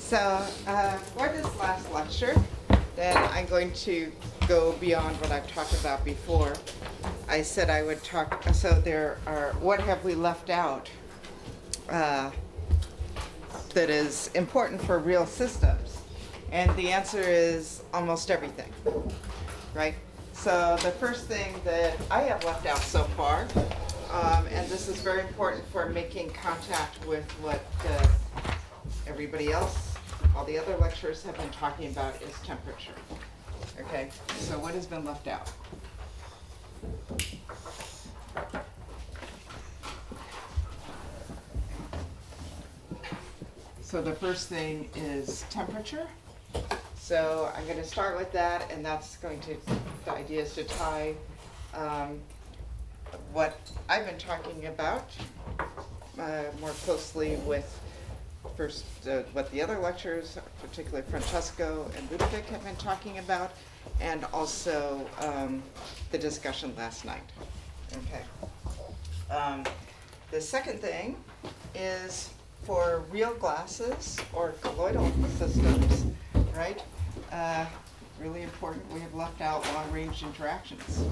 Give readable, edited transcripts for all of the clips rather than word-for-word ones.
So for this last lecture, then I'm going to go beyond what I've talked about before. I said I would talk, so there are, what have we left out that is important for real systems? And the answer is almost everything, right? So the first thing that I have left out so far, and this is very important for making contact with what everybody else, all the other lecturers have been talking about, is temperature. Okay, so what has been left out? So the first thing is temperature. So I'm going to start with that, and that's going to, the idea is to tie what I've been talking about more closely with first what the other lecturers, particularly Francesco and Ludovic, have been talking about, and also the discussion last night. Okay. The second thing is for real glasses or colloidal systems, right? Really important, we have left out long-range interactions.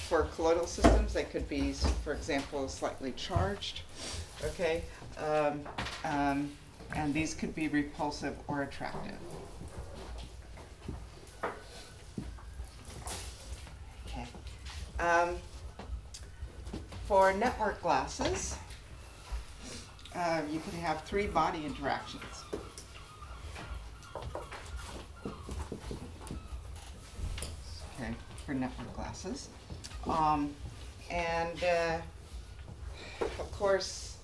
For colloidal systems, they could be, for example, slightly charged, okay? And these could be repulsive or attractive. Okay. For network glasses, you can have three body interactions. Okay, for network glasses. Of course,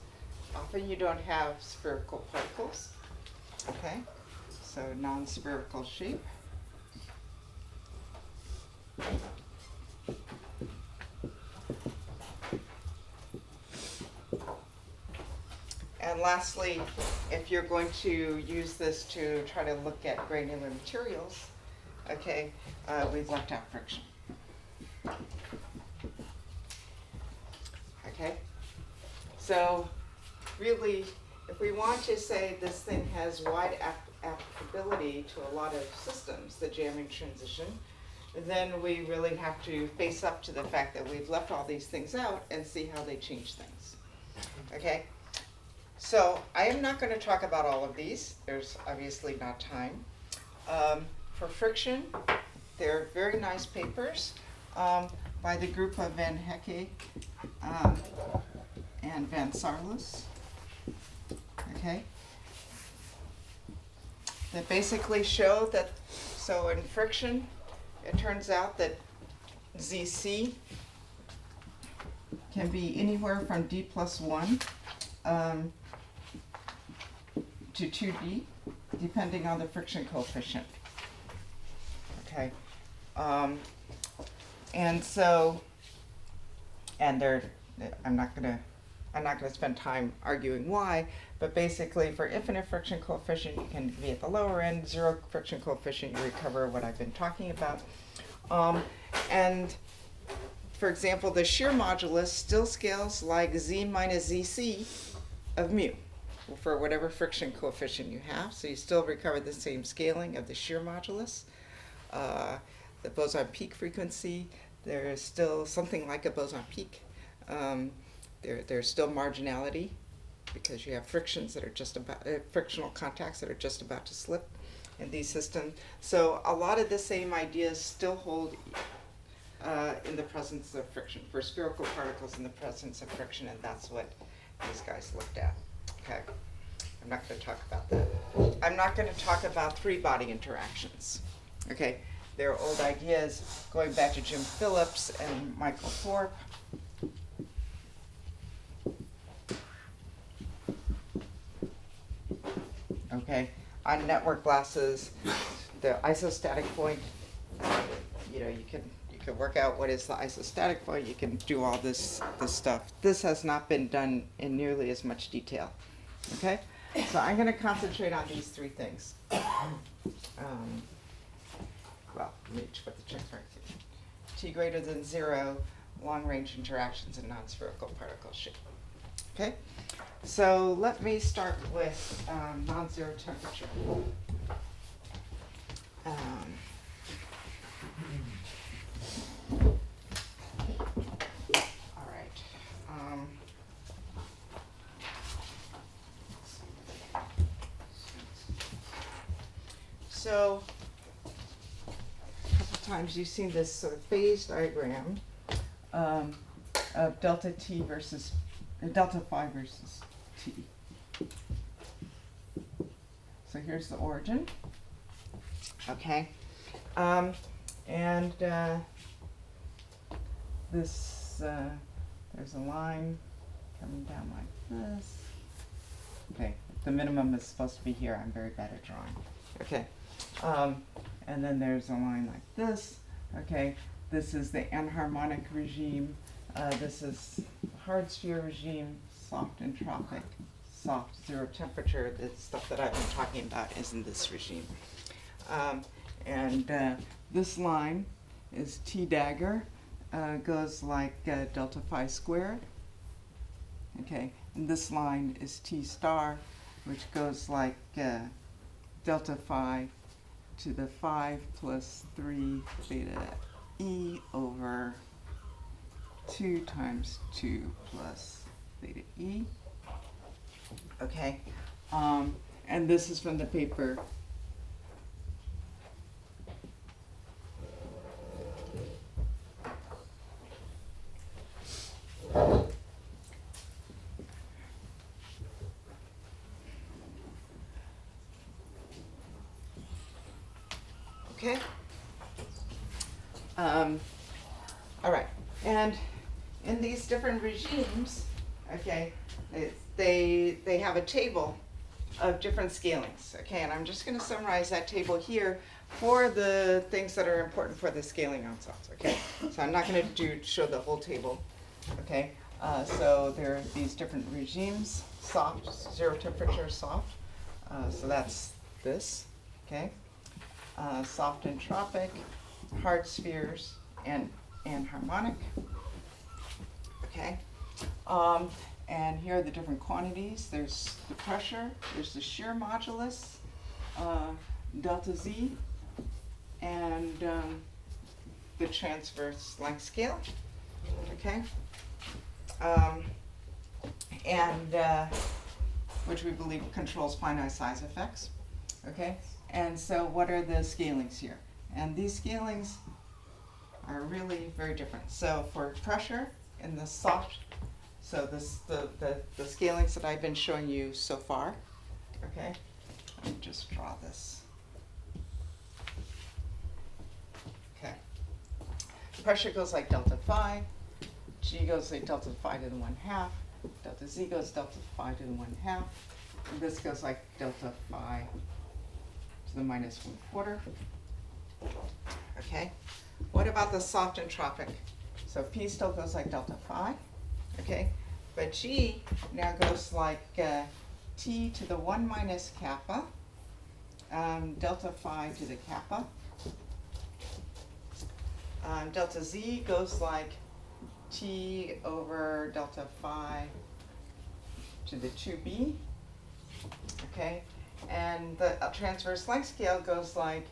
often you don't have spherical particles, okay? So non-spherical shape. And lastly, if you're going to use this to try to look at granular materials, okay, we've left out friction. Okay, so really, if we want to say this thing has wide applicability to a lot of systems, the jamming transition, then we really have to face up to the fact that we've left all these things out and see how they change things. Okay, so I am not going to talk about all of these. There's obviously not time. For friction, they're very nice papers by the group of Van Hecke and Van Sarlus, okay, that basically show that, so in friction, it turns out that ZC can be anywhere from D plus 1 to 2D, depending on the friction coefficient, okay. And so, and I'm not gonna spend time arguing why, but basically for infinite friction coefficient, you can be at the lower end, zero friction coefficient, you recover what I've been talking about. And for example, the shear modulus still scales like Z minus ZC of mu for whatever friction coefficient you have, so you still recover the same scaling of the shear modulus. The boson peak frequency, there is still something like a boson peak. There's still marginality because you have frictions that are just about, frictional contacts that are just about to slip in these systems. So a lot of the same ideas still hold in the presence of friction, for spherical particles in the presence of friction, and that's what these guys looked at. Okay, I'm not going to talk about that. I'm not going to talk about three-body interactions. Okay, they're old ideas going back to Jim Phillips and Michael Thorpe. Okay, on network glasses, the isostatic point, you know, you can work out what is the isostatic point. You can do all this stuff. This has not been done in nearly as much detail. Okay, so I'm going to concentrate on these three things. Well, let me put the check mark here. T greater than 0 long-range interactions in non-spherical particle shape. Okay, so let me start with non-zero temperature. All right. So a couple times you've seen this sort of phase diagram of delta t versus delta phi versus t. So here's the origin. Okay, and this there's a line coming down like this. Okay, the minimum is supposed to be here. I'm very bad at drawing. Okay, and then there's a line like this. Okay, this is the anharmonic regime. This is hard sphere regime, soft entropic, soft zero temperature. The stuff that I've been talking about is in this regime. And this line is T dagger, goes like delta phi squared. Okay, and this line is T star, which goes like delta phi to the 5 plus 3 theta e over 2 times 2 plus theta e. Okay, and this is from the paper okay. All right, and in these different regimes, okay, they have a table of different scalings, okay, and I'm just going to summarize that table here for the things that are important for the scaling ensembles, okay. So I'm not going to show the whole table, okay. So there are these different regimes: soft, zero temperature, soft. So that's this, okay. Soft entropic, hard spheres, and harmonic. Okay, and here are the different quantities. There's the pressure, there's the shear modulus, delta z, and the transverse length scale. Okay, and which we believe controls finite size effects. Okay, and so what are the scalings here? And these scalings are really very different. So for pressure in the soft, so this the scalings that I've been showing you so far. Okay, let me just draw this. Okay, pressure goes like delta phi, G goes like delta phi to the 1/2, delta Z goes delta phi to the 1/2, and this goes like delta phi to the -1/4. Okay, what about the soft entropic? So P still goes like delta phi, okay, but G now goes like T to the 1 minus kappa, delta phi to the kappa. Delta Z goes like T over delta phi to the 2b, okay, and the transverse length scale goes like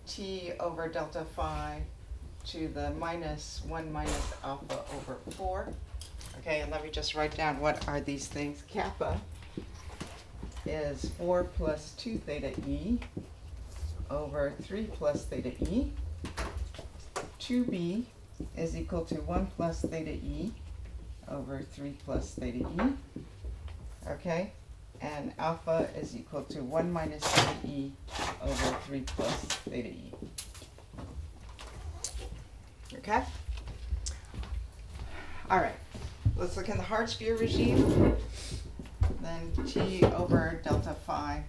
T over delta phi to the -1 minus alpha over 4. Okay, and let me just write down what are these things. Kappa is 4 plus 2 theta e over 3 plus theta e. 2b is equal to 1 plus theta e over 3 plus theta e. Okay, and alpha is equal to 1 minus theta e over 3 plus theta e. Okay? All right, let's look in the hard sphere regime. Then T over delta phi.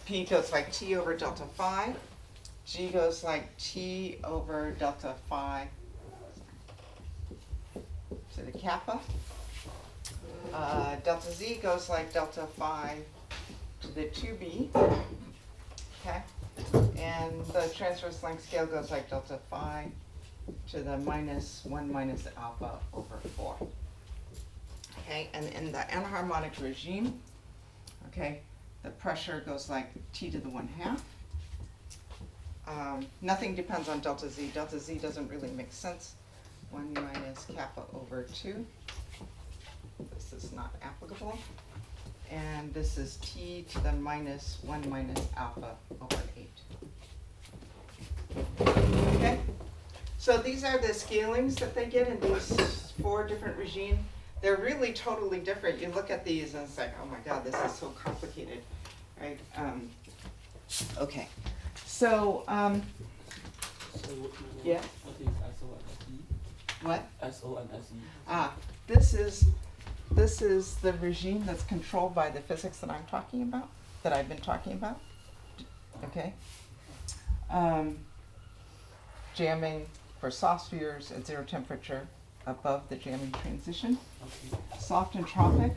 P goes like T over delta phi. G goes like T over delta phi to the kappa. Delta Z goes like delta phi to the 2b. Okay, And the transverse length scale goes like delta phi to the minus 1 minus alpha over 4. Okay, and in the anharmonic regime, okay, the pressure goes like T to the 1/2. Nothing depends on delta Z. Delta Z doesn't really make sense. 1 minus kappa over 2. This is not applicable. And this is T to the minus 1 minus alpha over 8. Okay? So these are the scalings that they get in these 4 different regimes. They're really totally different. You look at these and it's like, oh my God, this is so complicated, right? Okay. So, yeah. What is SO and SE? What? SO and SE. This is the regime that's controlled by the physics that I'm talking about, that I've been talking about. Okay. Jamming for soft spheres at 0 temperature above the jamming transition. Okay. Soft and tropic,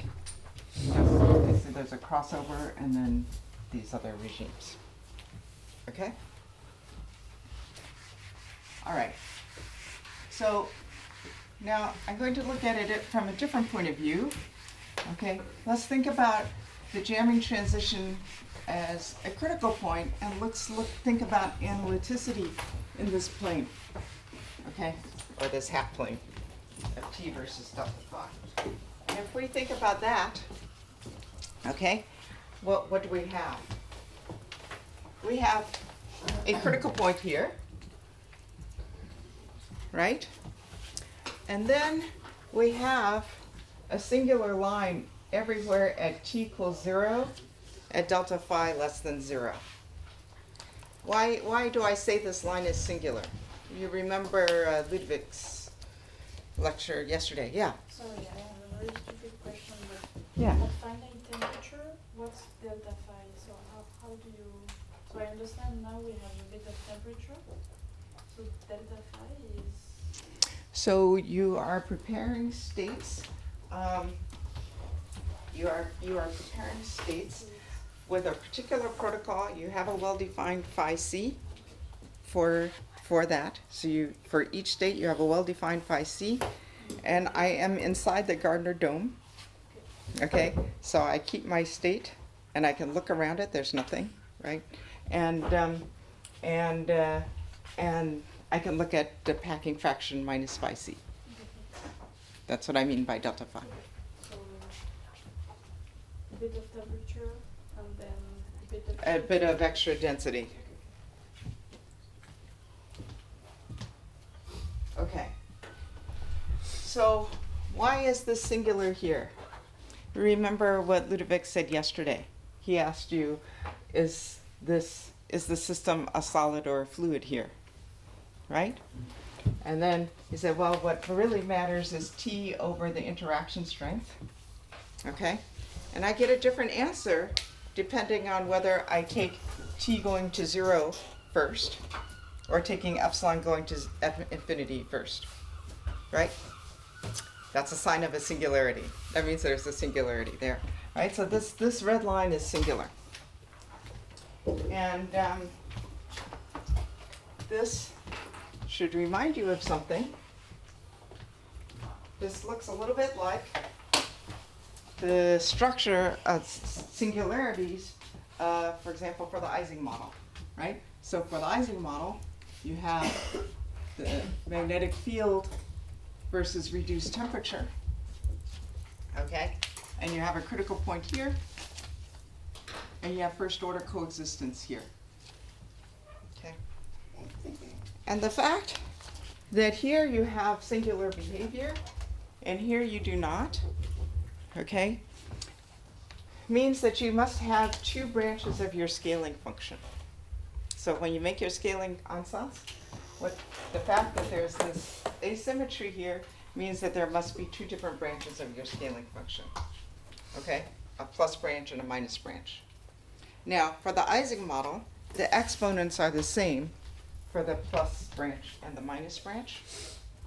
okay, so there's a crossover and then these other regimes. Okay? All right. So now I'm going to look at it from a different point of view. Okay, let's think about the jamming transition as a critical point, and let's think about analyticity in this plane. Okay, or this half plane of T versus delta phi. And if we think about that, okay, what do we have? We have a critical point here, right? And then we have a singular line everywhere at T equals 0, at delta phi less than 0. Why do I say this line is singular? You remember Ludwig's lecture yesterday? Yeah. Sorry, I have a very stupid question, but Yeah. at finite temperature, what's delta phi? So how do you, so I understand now we have a bit of temperature, so delta phi is, So you are preparing states. You are preparing states with a particular protocol. You have a well-defined phi c for that. So for each state you have a well-defined phi c, and I am inside the Gardner dome. Okay, so I keep my state, and I can look around it. There's nothing, right? And I can look at the packing fraction minus phi c. That's what I mean by delta phi. so a bit of temperature and then A bit of extra density. Okay. So why is this singular here? Remember what Ludovic said yesterday. He asked you, is the system a solid or a fluid here? Right? And then he said, well, what really matters is T over the interaction strength. Okay? And I get a different answer depending on whether I take T going to 0 first or taking epsilon going to infinity first. Right? That's a sign of a singularity. That means there's a singularity there. Right? So this red line is singular. And this should remind you of something. This looks a little bit like the structure of singularities, for example, for the Ising model, right? So for the Ising model, you have the magnetic field versus reduced temperature, okay? And you have a critical point here, and you have first order coexistence here, okay? And the fact that here you have singular behavior and here you do not, okay, means that you must have 2 branches of your scaling function. So when you make your scaling ansatz, the fact that there's this asymmetry here means that there must be 2 different branches of your scaling function, okay, a plus branch and a minus branch. Now, for the Ising model, the exponents are the same for the plus branch and the minus branch,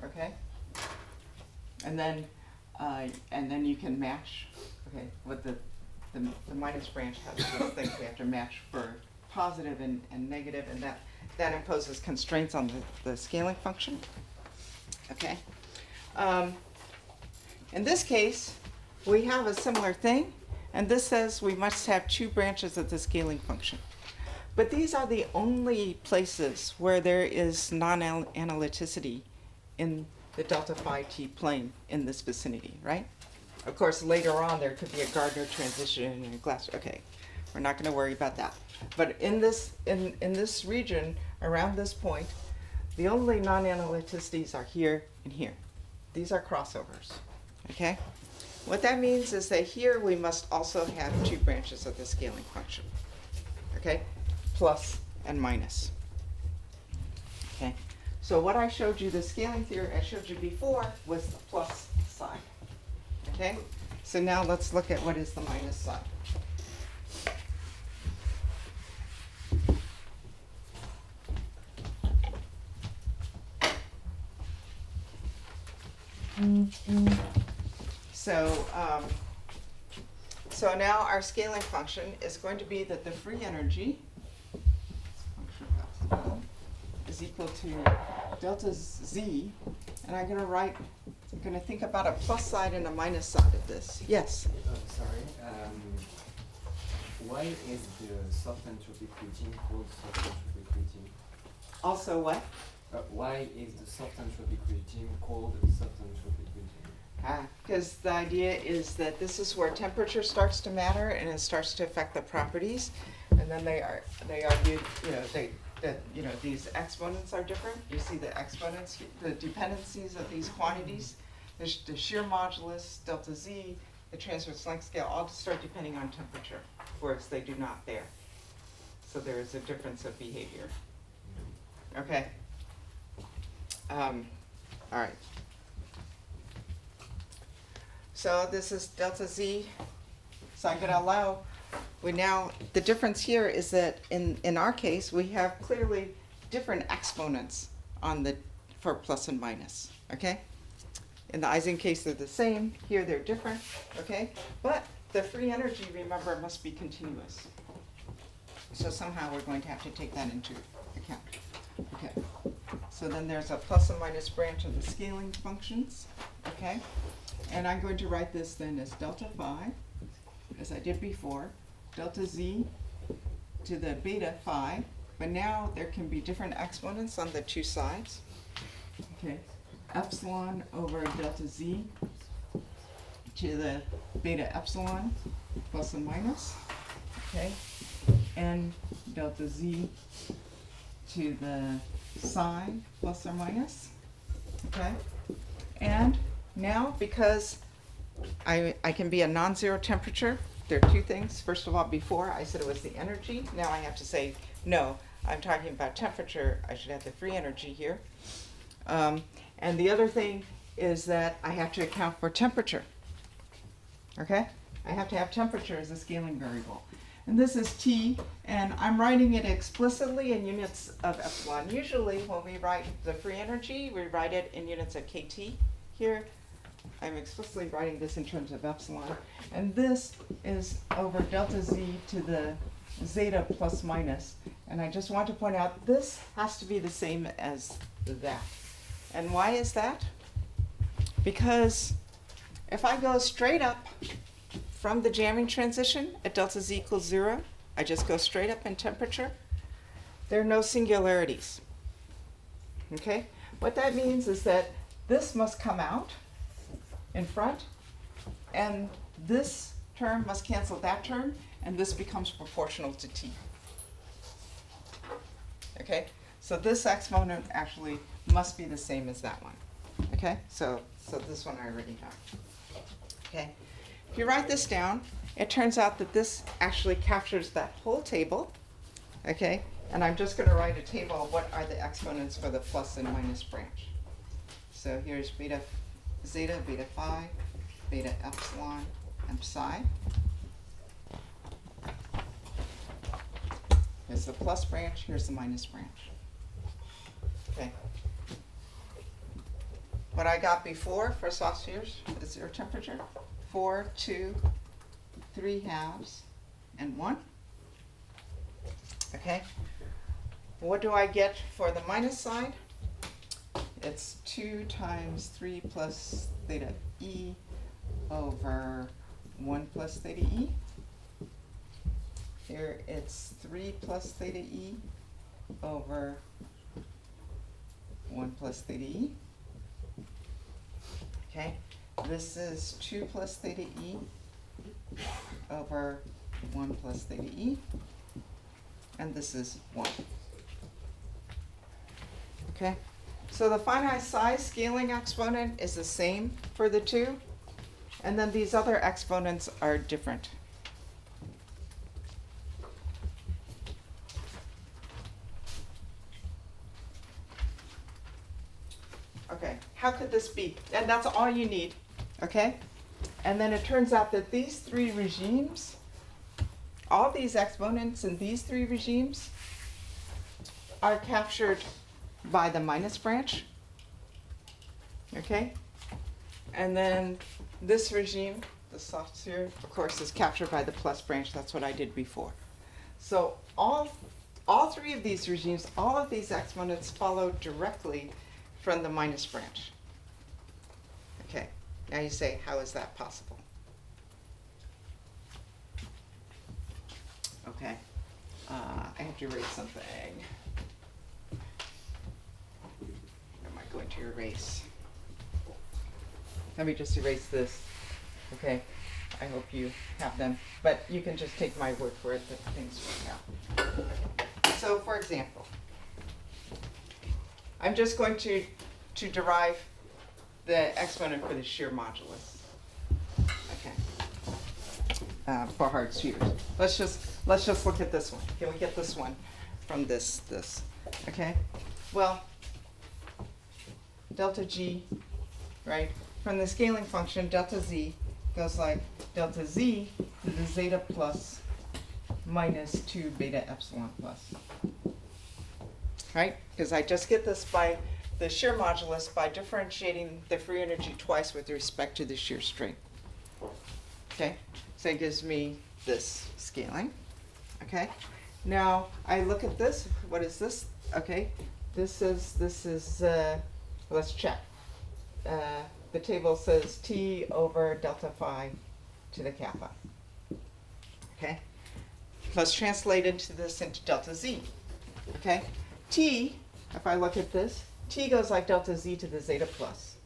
okay? And then you can match, okay, with the minus branch has those things we have to match for positive and negative, and that imposes constraints on the scaling function. Okay. In this case, we have a similar thing, and this says we must have 2 branches of the scaling function. But these are the only places where there is non-analyticity in the delta phi t plane in this vicinity, right? Of course, later on there could be a Gardner transition and a glass. Okay, we're not going to worry about that. But in this region around this point, the only non-analyticities are here and here. These are crossovers. Okay. What that means is that here we must also have 2 branches of the scaling function. Okay, plus and minus. Okay. So what I showed you, the scaling theory I showed you before, was the plus side. Okay? So now let's look at what is the minus side. So now our scaling function is going to be that the free energy is equal to delta z, and I'm going to think about a plus side and a minus side of this. Yes? Sorry. Why is the soft entropic routine called soft entropic routine? Also what? Why is the soft entropic routine called soft entropic routine? Because the idea is that this is where temperature starts to matter and it starts to affect the properties, and then they argue, that these exponents are different. You see the exponents, the dependencies of these quantities, the shear modulus, delta z, the transverse length scale, all start depending on temperature, whereas they do not there. So there is a difference of behavior. Okay. All right. So this is delta z. So I'm going to allow, the difference here is that in our case, we have clearly different exponents for plus and minus, okay? In the Ising case, they're the same. Here, they're different, okay? But the free energy, remember, must be continuous. So somehow we're going to have to take that into account. Okay. So then there's a plus and minus branch of the scaling functions, okay? And I'm going to write this then as delta phi, as I did before, delta z to the beta phi, but now there can be different exponents on the 2 sides. Okay, epsilon over delta z to the beta epsilon plus and minus, okay, and delta z to the psi plus or minus, okay, and now because I can be a non-zero temperature, there are 2 things. First of all, before I said it was the energy. Now I have to say, no, I'm talking about temperature. I should have the free energy here. And the other thing is that I have to account for temperature. Okay? I have to have temperature as a scaling variable. And this is T, and I'm writing it explicitly in units of epsilon. Usually when we write the free energy, we write it in units of kT. Here, I'm explicitly writing this in terms of epsilon. And this is over delta z to the zeta plus minus. And I just want to point out this has to be the same as that. And why is that? Because if I go straight up from the jamming transition at delta z equals 0, I just go straight up in temperature, there are no singularities. Okay? What that means is that this must come out in front, and this term must cancel that term, and this becomes proportional to t. Okay? So this exponent actually must be the same as that one. Okay? So this one I already have. Okay? If you write this down, it turns out that this actually captures that whole table. Okay? And I'm just going to write a table of what are the exponents for the plus and minus branch. So here's beta zeta, beta phi, beta epsilon, and psi. Here's the plus branch, here's the minus branch. Okay. What I got before for soft spheres is your temperature. 4, 2, 3 halves, and 1. Okay? What do I get for the minus side? It's 2 times 3 plus theta e over 1 plus theta e. Here it's 3 plus theta e over 1 plus theta e. Okay, this is 2 plus theta e over 1 plus theta e, and this is 1. Okay, so the finite size scaling exponent is the same for the two, and then these other exponents are different. Okay, how could this be? And that's all you need, okay? And then it turns out that these three regimes, all these exponents in these three regimes are captured by the minus branch, okay? And then this regime, the soft sphere, of course, is captured by the plus branch. That's what I did before. So all three of these regimes, all of these exponents follow directly from the minus branch. Okay, now you say, how is that possible? Okay, I have to erase something. What am I going to erase? Let me just erase this. Okay, I hope you have them, but you can just take my word for it that things work out. Okay. So for example, I'm just going to derive the exponent for the shear modulus. Okay. For hard spheres. Let's just look at this one. Can we get this one from this? Okay. Well, delta g, right? From the scaling function, delta z goes like delta z to the zeta plus minus 2 beta epsilon plus. Right? Because I just get this by the shear modulus by differentiating the free energy twice with respect to the shear strength. Okay? So it gives me this scaling. Okay? Now I look at this. What is this? Okay. This is let's check. The table says T over delta phi to the kappa. Okay? Let's translate into delta Z. Okay? T, if I look at this, T goes like delta Z to the zeta plus.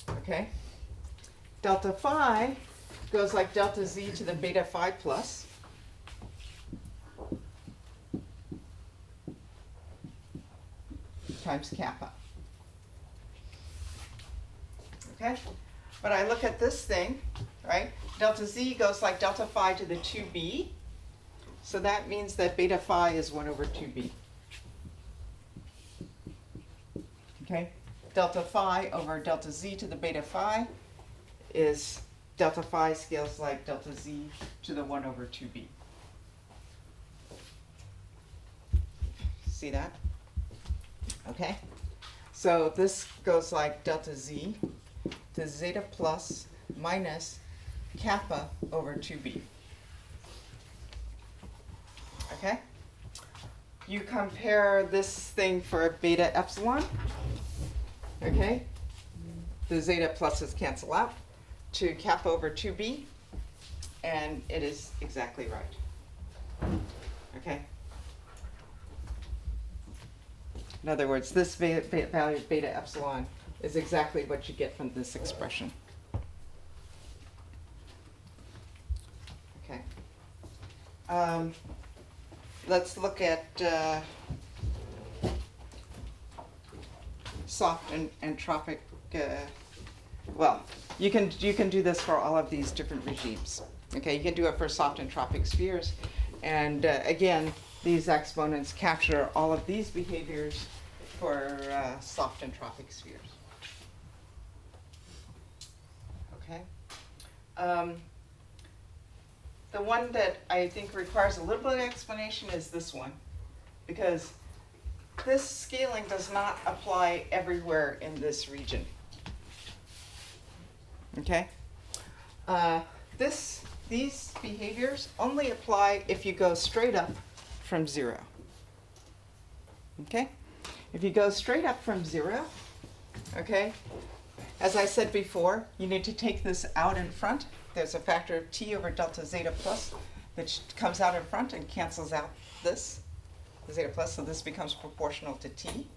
Okay? Delta phi goes like delta Z to the beta phi plus. Times kappa. Okay? But I look at this thing, right? Delta Z goes like delta phi to the 2b. So that means that beta phi is 1 over 2b. Okay? Delta phi over delta Z to the beta phi is delta phi scales like delta Z to the 1 over 2b. See that? Okay? So this goes like delta Z to zeta plus minus kappa over 2b. Okay? You compare this thing for beta epsilon. Okay? The zeta pluses cancel out to kappa over 2b, and it is exactly right. Okay? In other words, this value of beta epsilon is exactly what you get from this expression. Okay. Let's look at soft and entropic. Well, you can do this for all of these different regimes. Okay, you can do it for soft entropic spheres, and again, these exponents capture all of these behaviors for soft entropic spheres. Okay. The one that I think requires a little bit of explanation is this one, because this scaling does not apply everywhere in this region. Okay? these behaviors only apply if you go straight up from 0. Okay? If you go straight up from 0, okay, as I said before, you need to take this out in front. There's a factor of t over delta zeta plus that comes out in front and cancels out this, the zeta plus, so this becomes proportional to t.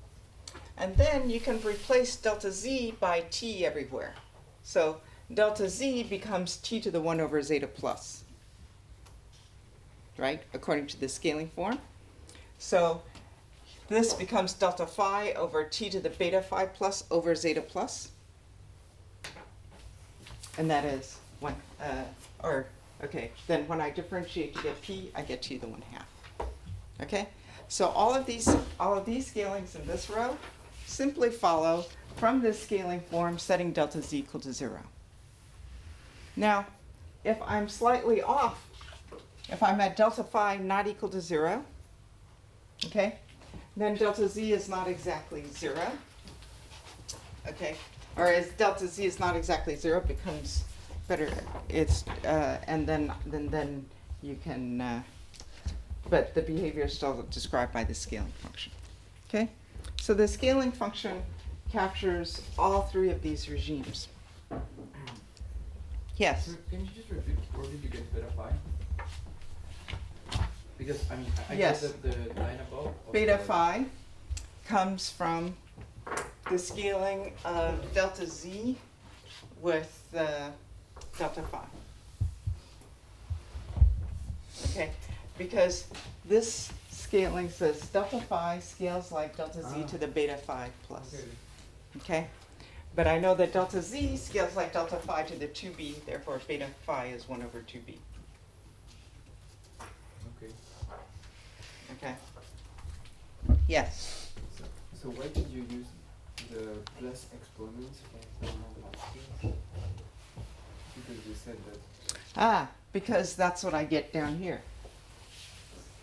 And then you can replace delta z by t everywhere. So delta z becomes t to the 1 over zeta plus, right, according to the scaling form. So this becomes delta phi over t to the beta phi plus over zeta plus. And that is when, then when I differentiate to get p, I get t to the 1/2. Okay? So all of these scalings in this row simply follow from this scaling form setting delta z equal to 0. Now, if I'm slightly off, if I'm at delta phi not equal to 0, okay, then delta z is not exactly 0. Okay, or as delta z is not exactly 0, it becomes better. It's and then you can, but the behavior is still described by the scaling function. Okay, so the scaling function captures all 3 of these regimes. Yes. So can you just repeat where did you get beta phi? Because I mean I Yes. get the line above. of Beta the- phi comes from the scaling of delta z with delta phi. Okay, because this scaling says delta phi scales like delta z to the beta phi plus. Okay. Okay, but I know that delta z scales like delta phi to the 2b, therefore beta phi is 1 over 2b. Okay. Okay. Yes. So why did you use the plus exponents for normal scales? Because you said that. Because that's what I get down here.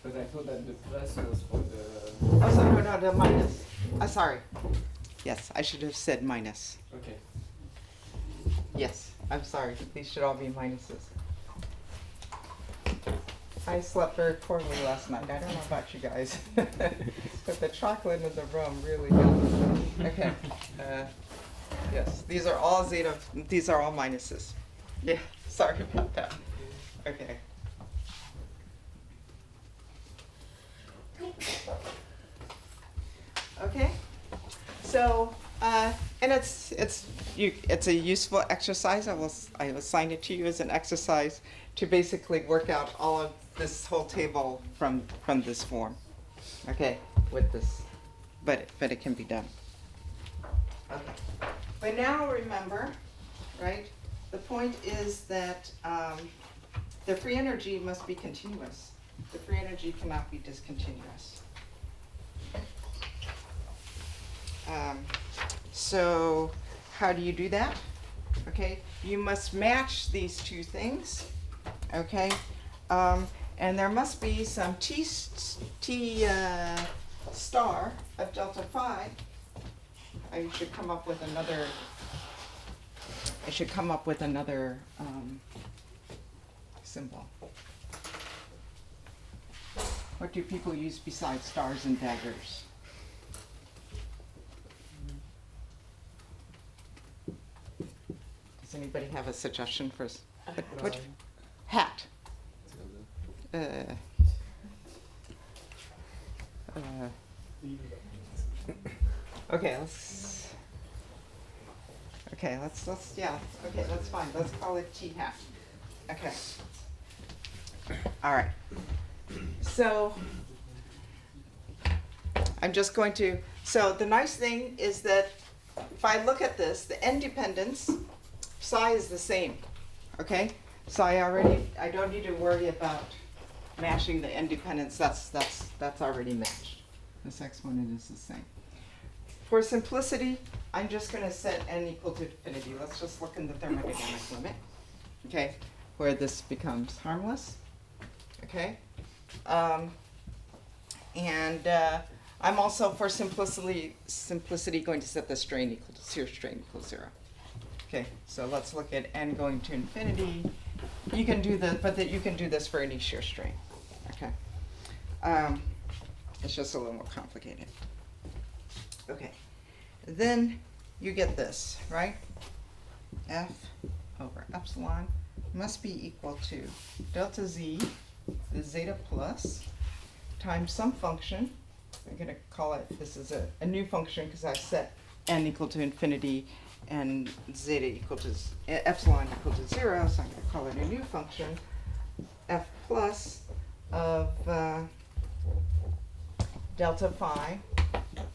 But I thought that the plus was for the. Oh, so no, the minus. Sorry. Yes, I should have said minus. Okay. Yes, I'm sorry. These should all be minuses. I slept very poorly last night. I don't know about you guys, but the chocolate in the room really helped. Okay. Yes, these are all zeta. These are all minuses. Yeah, sorry about that. Okay. Okay. So, and it's a useful exercise. I will assign it to you as an exercise to basically work out all of this whole table from this form. Okay, with this, but it can be done. Okay, but now remember, right? The point is that the free energy must be continuous. The free energy cannot be discontinuous. So how do you do that? Okay, you must match these two things. Okay, and there must be some t star of delta phi. I should come up with another. Symbol. What do people use besides stars and daggers? Does anybody have a suggestion for what? Hat. Okay, that's fine. Let's call it T hat. Okay. All right. So I'm just going to, so the nice thing is that if I look at this, the end dependence, psi is the same, okay? So I don't need to worry about matching the end dependence. That's already matched. This exponent is the same. For simplicity, I'm just going to set n equal to infinity. Let's just look in the thermodynamic limit, okay, where this becomes harmless, okay? I'm also, for simplicity, going to set the strain equal to 0, strain equals 0. Okay, so let's look at n going to infinity, You can do this, but that you can do this for any shear strain. Okay. It's just a little more complicated. Okay. Then you get this, right? F over epsilon must be equal to delta z, the zeta plus, times some function. I'm going to call it, this is a new function because I've set n equal to infinity and zeta equal to, epsilon equal to 0, so I'm going to call it a new function, f plus of delta phi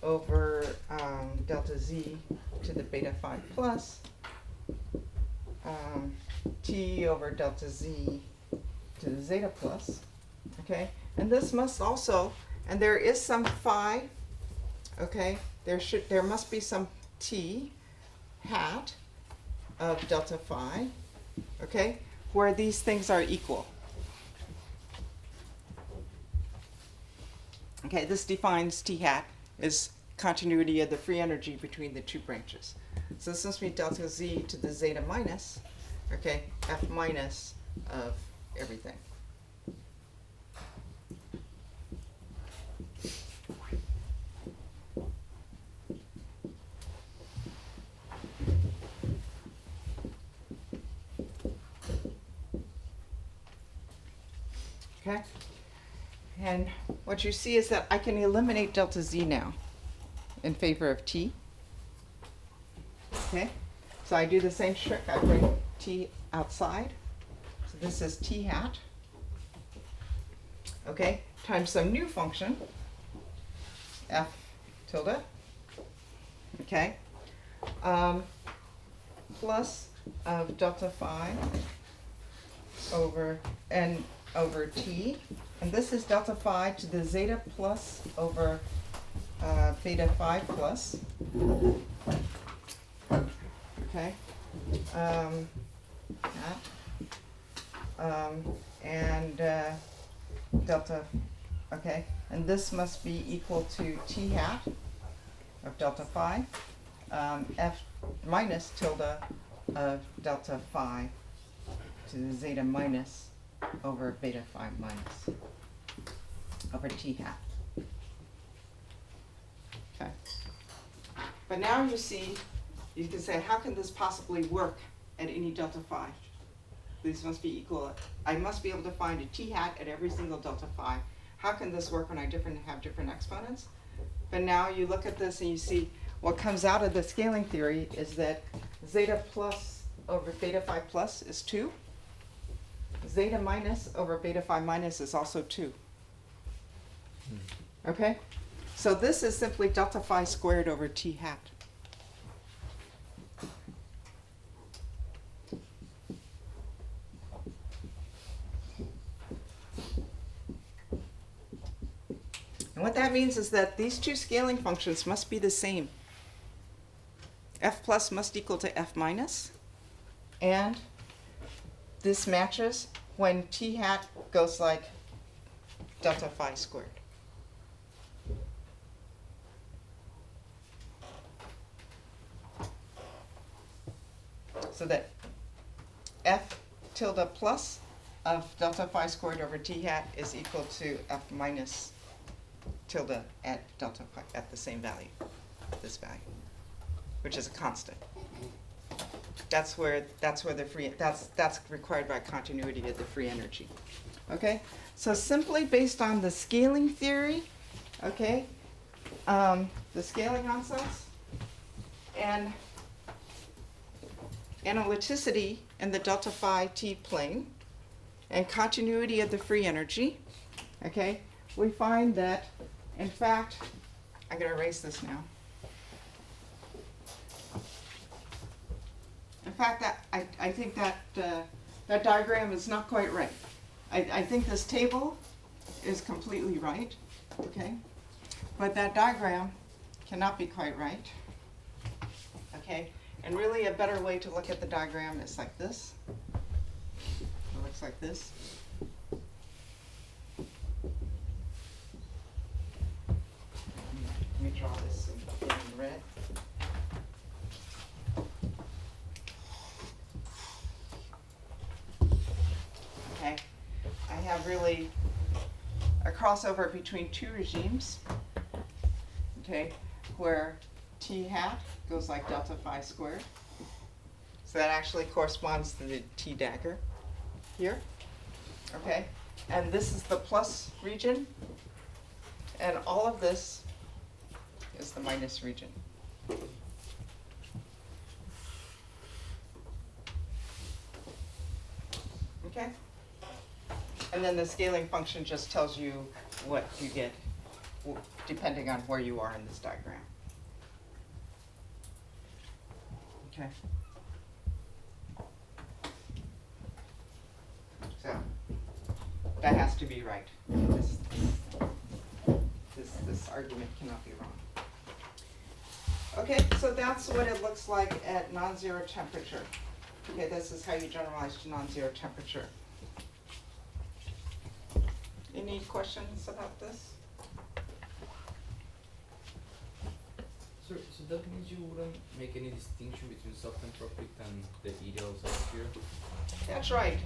over delta z to the beta phi plus t over delta z to the zeta plus, okay? And this must also, and there is some phi, okay? There must be some t hat of delta phi, okay? Where these things are equal. Okay, this defines t hat as continuity of the free energy between the two branches. So this must be delta z to the zeta minus, okay, f minus of everything. Okay? And what you see is that I can eliminate delta z now in favor of t. Okay? So I do the same trick. I bring t outside. So this is t hat. Okay? Times some new function, f tilde. Okay? Plus of delta phi over n over t. And this is delta phi to the zeta plus over beta phi plus. Okay. And delta, okay. And this must be equal to t hat of delta phi, f minus tilde of delta phi to the zeta minus over beta phi minus over t hat. Okay. But now you see, you can say, how can this possibly work at any delta phi? These must be equal. I must be able to find a t hat at every single delta phi. How can this work when I have different exponents? But now you look at this and you see what comes out of the scaling theory is that zeta plus over beta phi plus is 2. Zeta minus over beta phi minus is also 2. Okay? So this is simply delta phi squared over t hat. And what that means is that these two scaling functions must be the same. F plus must equal to F minus, and this matches when t hat goes like delta phi squared. So that F tilde plus of delta phi squared over t hat is equal to F minus tilde at delta phi at the same value, this value, which is a constant. That's where the free, that's required by continuity of the free energy. Okay, so simply based on the scaling theory, okay, the scaling concepts and analyticity in the delta phi t plane and continuity of the free energy, okay, we find that, in fact, I'm going to erase this now. In fact, that I think that that diagram is not quite right. I think this table is completely right, okay? But that diagram cannot be quite right, okay? And really a better way to look at the diagram is like this. It looks like this. Let me draw this in red. really a crossover between two regimes, okay, where t hat goes like delta phi squared. So that actually corresponds to the t dagger here, okay? And this is the plus region, and all of this is the minus region. Okay? And then the scaling function just tells you what you get depending on where you are in this diagram. Okay? So, that has to be right. This argument cannot be wrong. Okay, so that's what it looks like at non-zero temperature. Okay, this is how you generalize to non-zero temperature. Any questions about this? So that means you wouldn't make any distinction between soft entropic and the ideal zone here? That's right.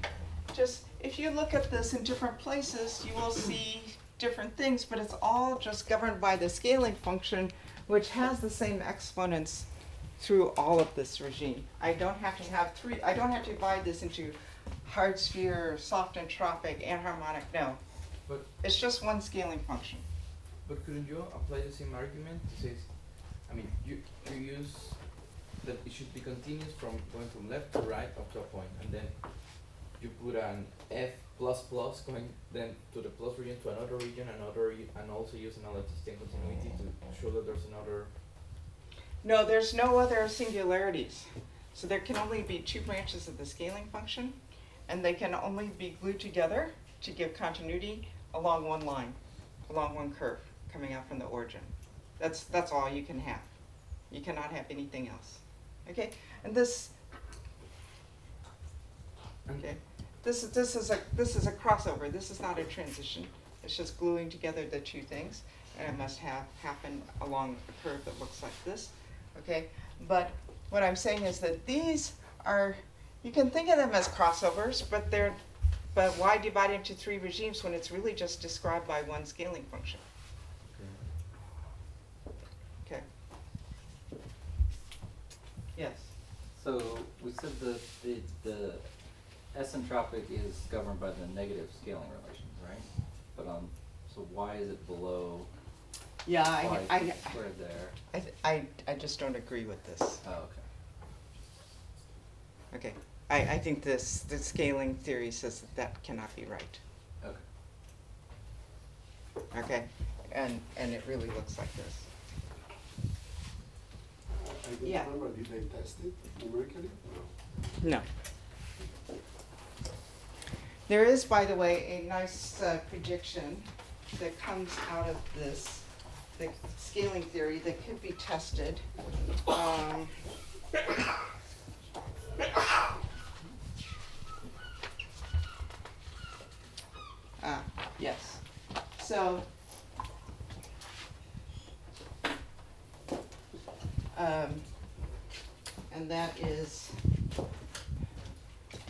Just, if you look at this in different places, you will see different things, but it's all just governed by the scaling function, which has the same exponents through all of this regime. I don't have to have I don't have to divide this into hard sphere, soft entropic, anharmonic, no. But It's just one scaling function. But couldn't you apply the same argument to say, I mean, you use that it should be continuous from going from left to right up to a point, and then you put an F plus plus going then to the plus region to another region, and also use analyticity and continuity to show that there's another. No, there's no other singularities. So there can only be two branches of the scaling function, and they can only be glued together to give continuity along one line, along one curve coming out from the origin. That's all you can have. You cannot have anything else. Okay? And this okay. This is a crossover. This is not a transition. It's just gluing together the two things, and it must have happened along a curve that looks like this. Okay? But what I'm saying is that these are, you can think of them as crossovers, but why divide into three regimes when it's really just described by one scaling function? Okay. Yes. So we said that the S-entropic is governed by the negative scaling relations, right? But so why is it below Yeah, y squared there? I just don't agree with this. Oh, okay. Okay. I think the scaling theory says that cannot be right. Okay. Okay? And it really looks like this. I don't Yeah. remember, did they test it numerically? No. No. There is, by the way, a nice prediction that comes out of this, the scaling theory that could be tested. Yes. So, and that is,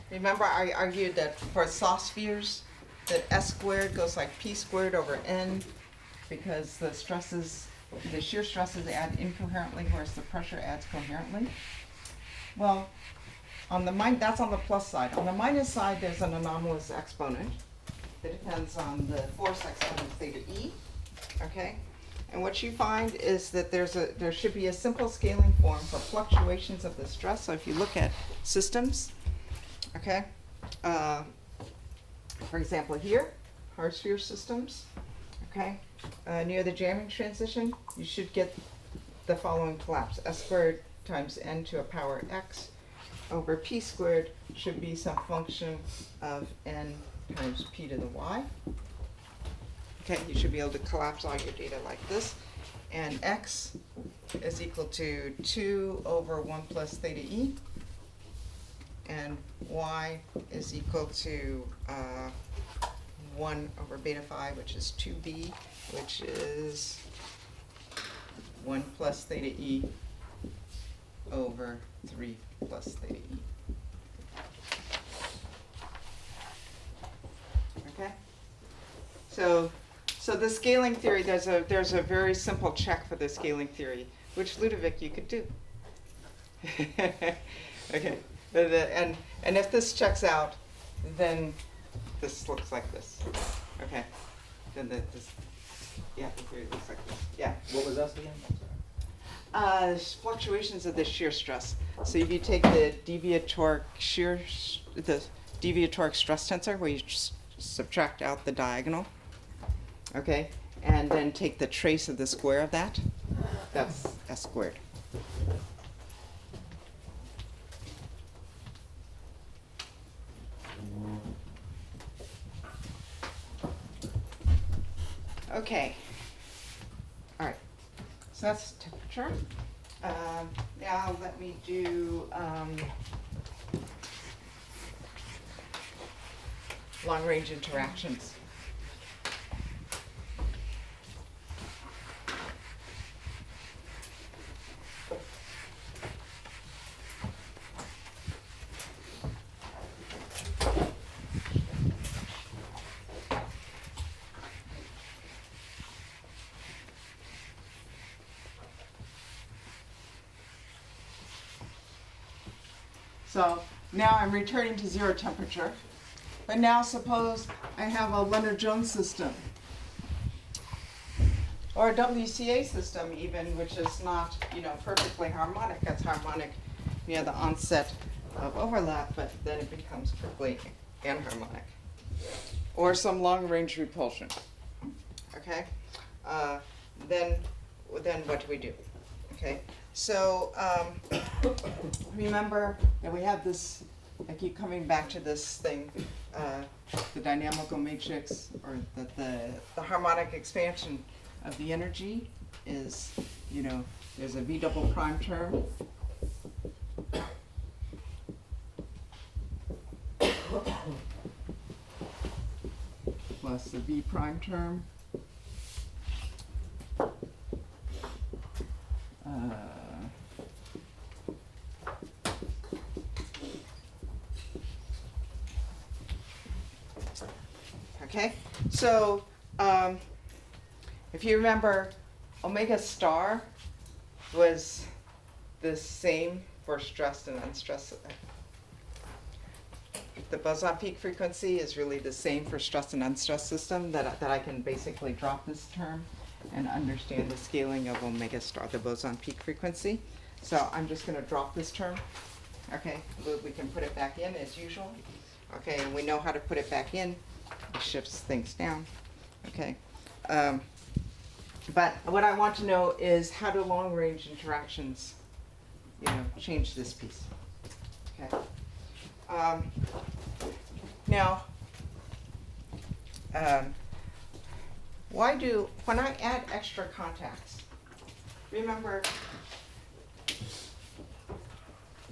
remember I argued that for soft spheres, that S squared goes like P squared over N, because the shear stresses add incoherently, whereas the pressure adds coherently. Well, that's on the plus side. On the minus side, there's an anomalous exponent that depends on the force exponent theta E, okay? And what you find is that there should be a simple scaling form for fluctuations of the stress. So if you look at systems, okay? For example here, hard sphere systems, okay? Near the jamming transition, you should get the following collapse. S squared times n to a power x over p squared should be some function of n times p to the y. Okay, you should be able to collapse all your data like this. And x is equal to 2 over 1 plus theta e. And y is equal to 1 over beta phi, which is 2b, which is 1 plus theta e over 3 plus theta e. Okay? So the scaling theory, there's a very simple check for the scaling theory, which Ludovic you could do. Okay, and if this checks out, then this looks like this. Okay, then the theory looks like this. Yeah. What was that again? I'm sorry. Fluctuations of the shear stress. So if you take the deviatoric stress tensor, where you subtract out the diagonal, okay, and then take the trace of the square of that, that's S squared. Okay. All right. So that's temperature. Now let me do long-range interactions. So now I'm returning to zero temperature. But now suppose I have a Leonard-Jones system, or a WCA system even, which is not, perfectly harmonic. It's harmonic near the onset of overlap, but then it becomes quickly anharmonic. Or some long-range repulsion. Okay? Then what do we do? Okay? So remember that we have this, I keep coming back to this thing, the dynamical matrix, or that the harmonic expansion of the energy is, there's a V double prime term. Plus the V prime term. Okay, so if you remember, omega star was the same for stressed and unstressed. The boson peak frequency is really the same for stressed and unstressed system, that I can basically drop this term and understand the scaling of omega star, the boson peak frequency. So I'm just going to drop this term. Okay, we can put it back in as usual. Okay, and we know how to put it back in. It shifts things down. Okay, but what I want to know is how do long-range interactions, change this piece. Okay. Now, when I add extra contacts, remember,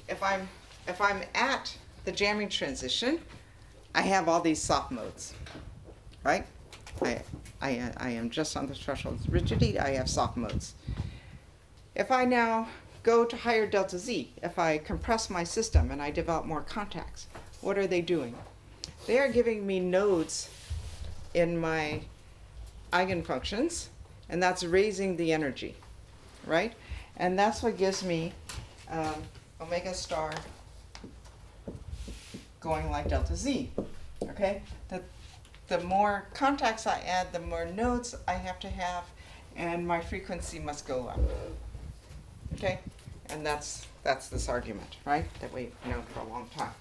if I'm at the jamming transition, I have all these soft modes, right? I am just on the threshold of rigidity, I have soft modes. If I now go to higher delta Z, if I compress my system and I develop more contacts, what are they doing? They are giving me nodes in my eigenfunctions, and that's raising the energy, right? And that's what gives me omega star going like delta Z, okay? The more contacts I add, the more nodes I have to have, and my frequency must go up, okay? And that's this argument, right? That we've known for a long time.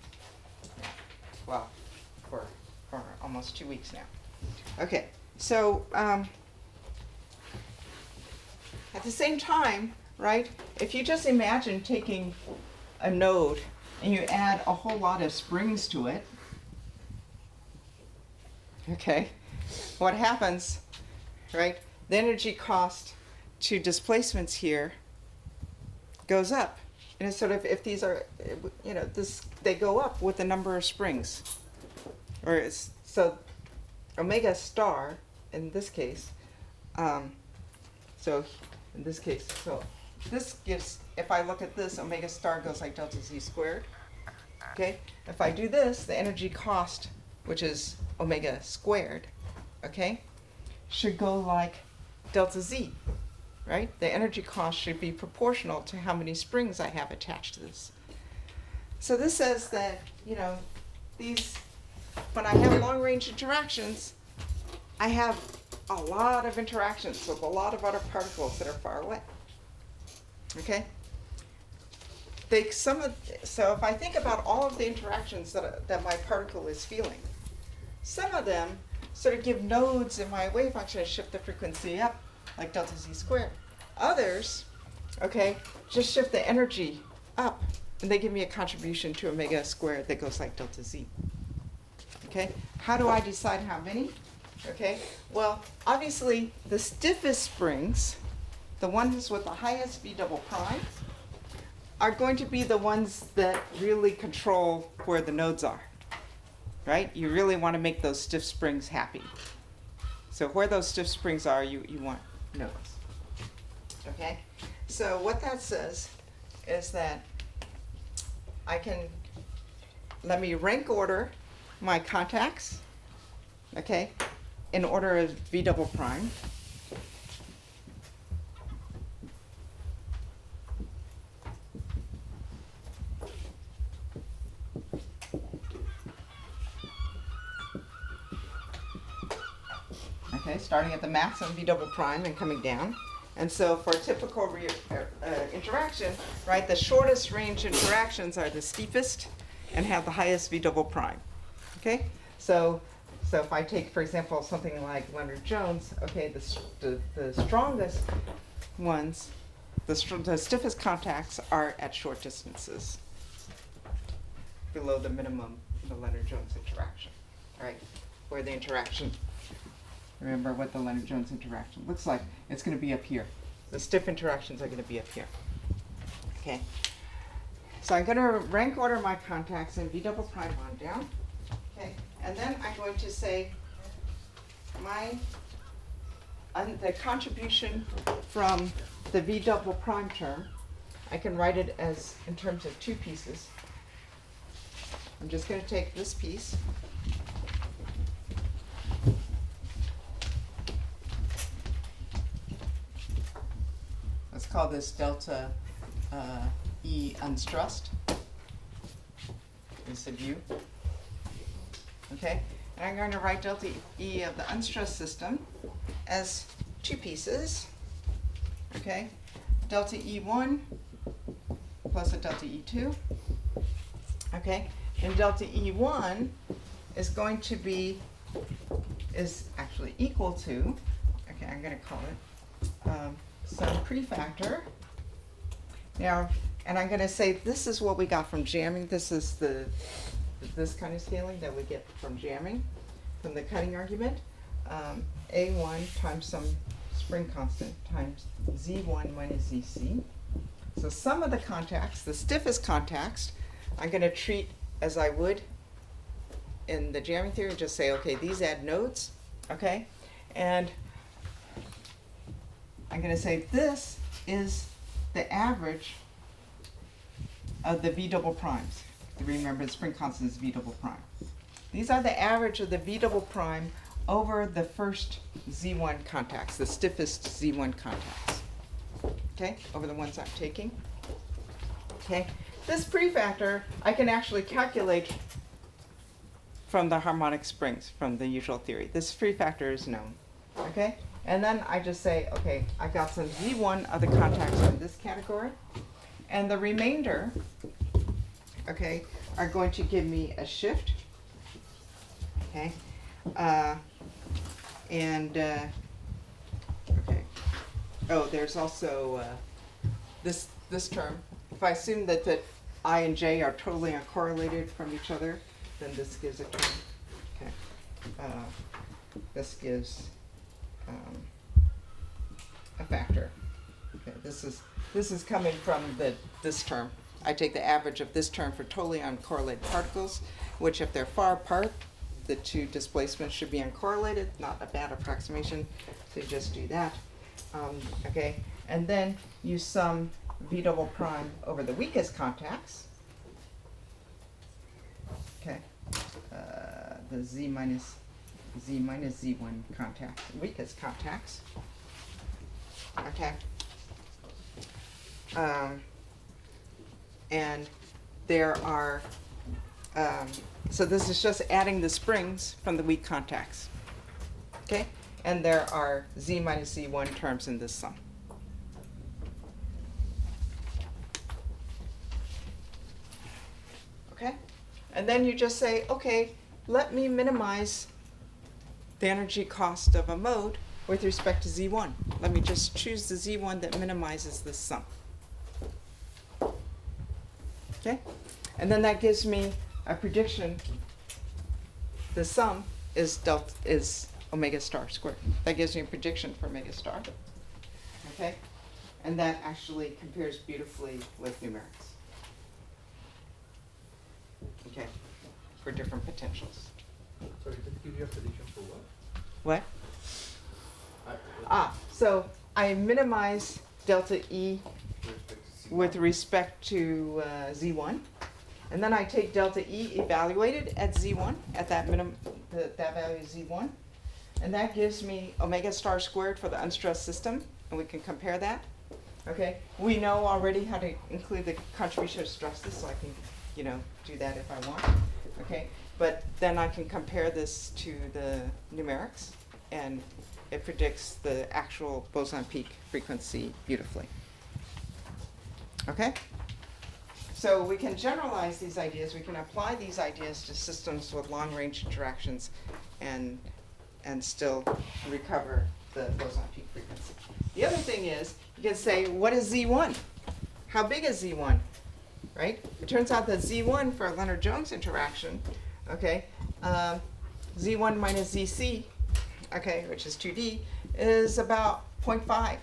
Well, for almost 2 weeks now. Okay, so at the same time, right, if you just imagine taking a node and you add a whole lot of springs to it, okay, what happens, right, the energy cost to displacements here goes up. And it's sort of, if these are, they go up with the number of springs. So omega star, in this case, so this gives, if I look at this, omega star goes like delta Z squared. Okay, if I do this, the energy cost, which is omega squared, okay, should go like delta Z, right? The energy cost should be proportional to how many springs I have attached to this. So this says that, you know, these, when I have long-range interactions, I have a lot of interactions with a lot of other particles that are far away. Okay? So if I think about all of the interactions that my particle is feeling, some of them sort of give nodes in my wave function and shift the frequency up, like delta Z squared. Others, okay, just shift the energy up, and they give me a contribution to omega squared that goes like delta Z. Okay? How do I decide how many? Okay, well, obviously the stiffest springs, the ones with the highest V double prime, are going to be the ones that really control where the nodes are, right? You really want to make those stiff springs happy. So where those stiff springs are, you want nodes. Okay, so what that says is that let me rank order my contacts, okay, in order of V double prime. Okay, starting at the maximum V double prime and coming down. And so for a typical interaction, right, the shortest range interactions are the steepest and have the highest V double prime. Okay, so if I take, for example, something like Leonard-Jones, okay, the strongest ones, the stiffest contacts are at short distances, below the minimum of the Leonard-Jones interaction, all right, where the interaction, remember what the Leonard-Jones interaction looks like, it's going to be up here. The stiff interactions are going to be up here, okay. So I'm going to rank order my contacts in V double prime on down. Okay, and then I'm going to say the contribution from the V double prime term, I can write it as in terms of two pieces. I'm just going to take this piece. Let's call this delta E unstressed. This of U. Okay, and I'm going to write delta E of the unstressed system as two pieces. Okay, delta E1 plus a delta E2. Okay, and delta E1 is going to be, is actually equal to, okay, I'm going to call it some prefactor. Now, and I'm going to say this is what we got from jamming. This is this kind of scaling that we get from jamming, from the cutting argument. A1 times some spring constant times Z1 minus ZC. So some of the contacts, the stiffest contacts, I'm going to treat as I would in the jamming theory, just say, okay, these add nodes, okay? And I'm going to say this is the average of the V double primes. Remember, the spring constant is V double prime. These are the average of the V double prime over the first Z1 contacts, the stiffest Z1 contacts. Okay, over the ones I'm taking. Okay, this prefactor I can actually calculate from the harmonic springs, from the usual theory. This prefactor is known. Okay, and then I just say, okay, I got some Z1 other contacts in this category, and the remainder, okay, are going to give me a shift. Okay, okay. Oh, there's also this term. If I assume that the I and J are totally uncorrelated from each other, then this gives a term. Okay, this gives a factor. Okay, this is coming from this term. I take the average of this term for totally uncorrelated particles, which if they're far apart, the two displacements should be uncorrelated, not a bad approximation, so you just do that. Okay, and then you sum V double prime over the weakest contacts. Okay, the Z minus Z minus Z1 contacts, weakest contacts. Okay. And there are, so this is just adding the springs from the weak contacts. Okay? And there are Z minus Z1 terms in this sum. Okay? And then you just say, okay, let me minimize the energy cost of a mode with respect to Z1. Let me just choose the Z1 that minimizes this sum. Okay? And then that gives me a prediction. The sum is omega star squared. That gives me a prediction for omega star. Okay? And that actually compares beautifully with numerics. Okay? For different potentials. Sorry, did it give you a prediction for what? What? I, So I minimize delta E with respect to Z1. And then I take delta E evaluated at Z1, at that that value of Z1. And that gives me omega star squared for the unstressed system, and we can compare that. Okay, we know already how to include the contribution of stresses, so I can, do that if I want. Okay, but then I can compare this to the numerics, and it predicts the actual boson peak frequency beautifully. Okay? So we can generalize these ideas, we can apply these ideas to systems with long-range interactions and still recover the boson peak frequency. The other thing is, you can say, what is Z1? How big is Z1? Right? It turns out that Z1 for a Leonard-Jones interaction, okay, Z1 minus ZC, okay, which is 2D, is about 0.5.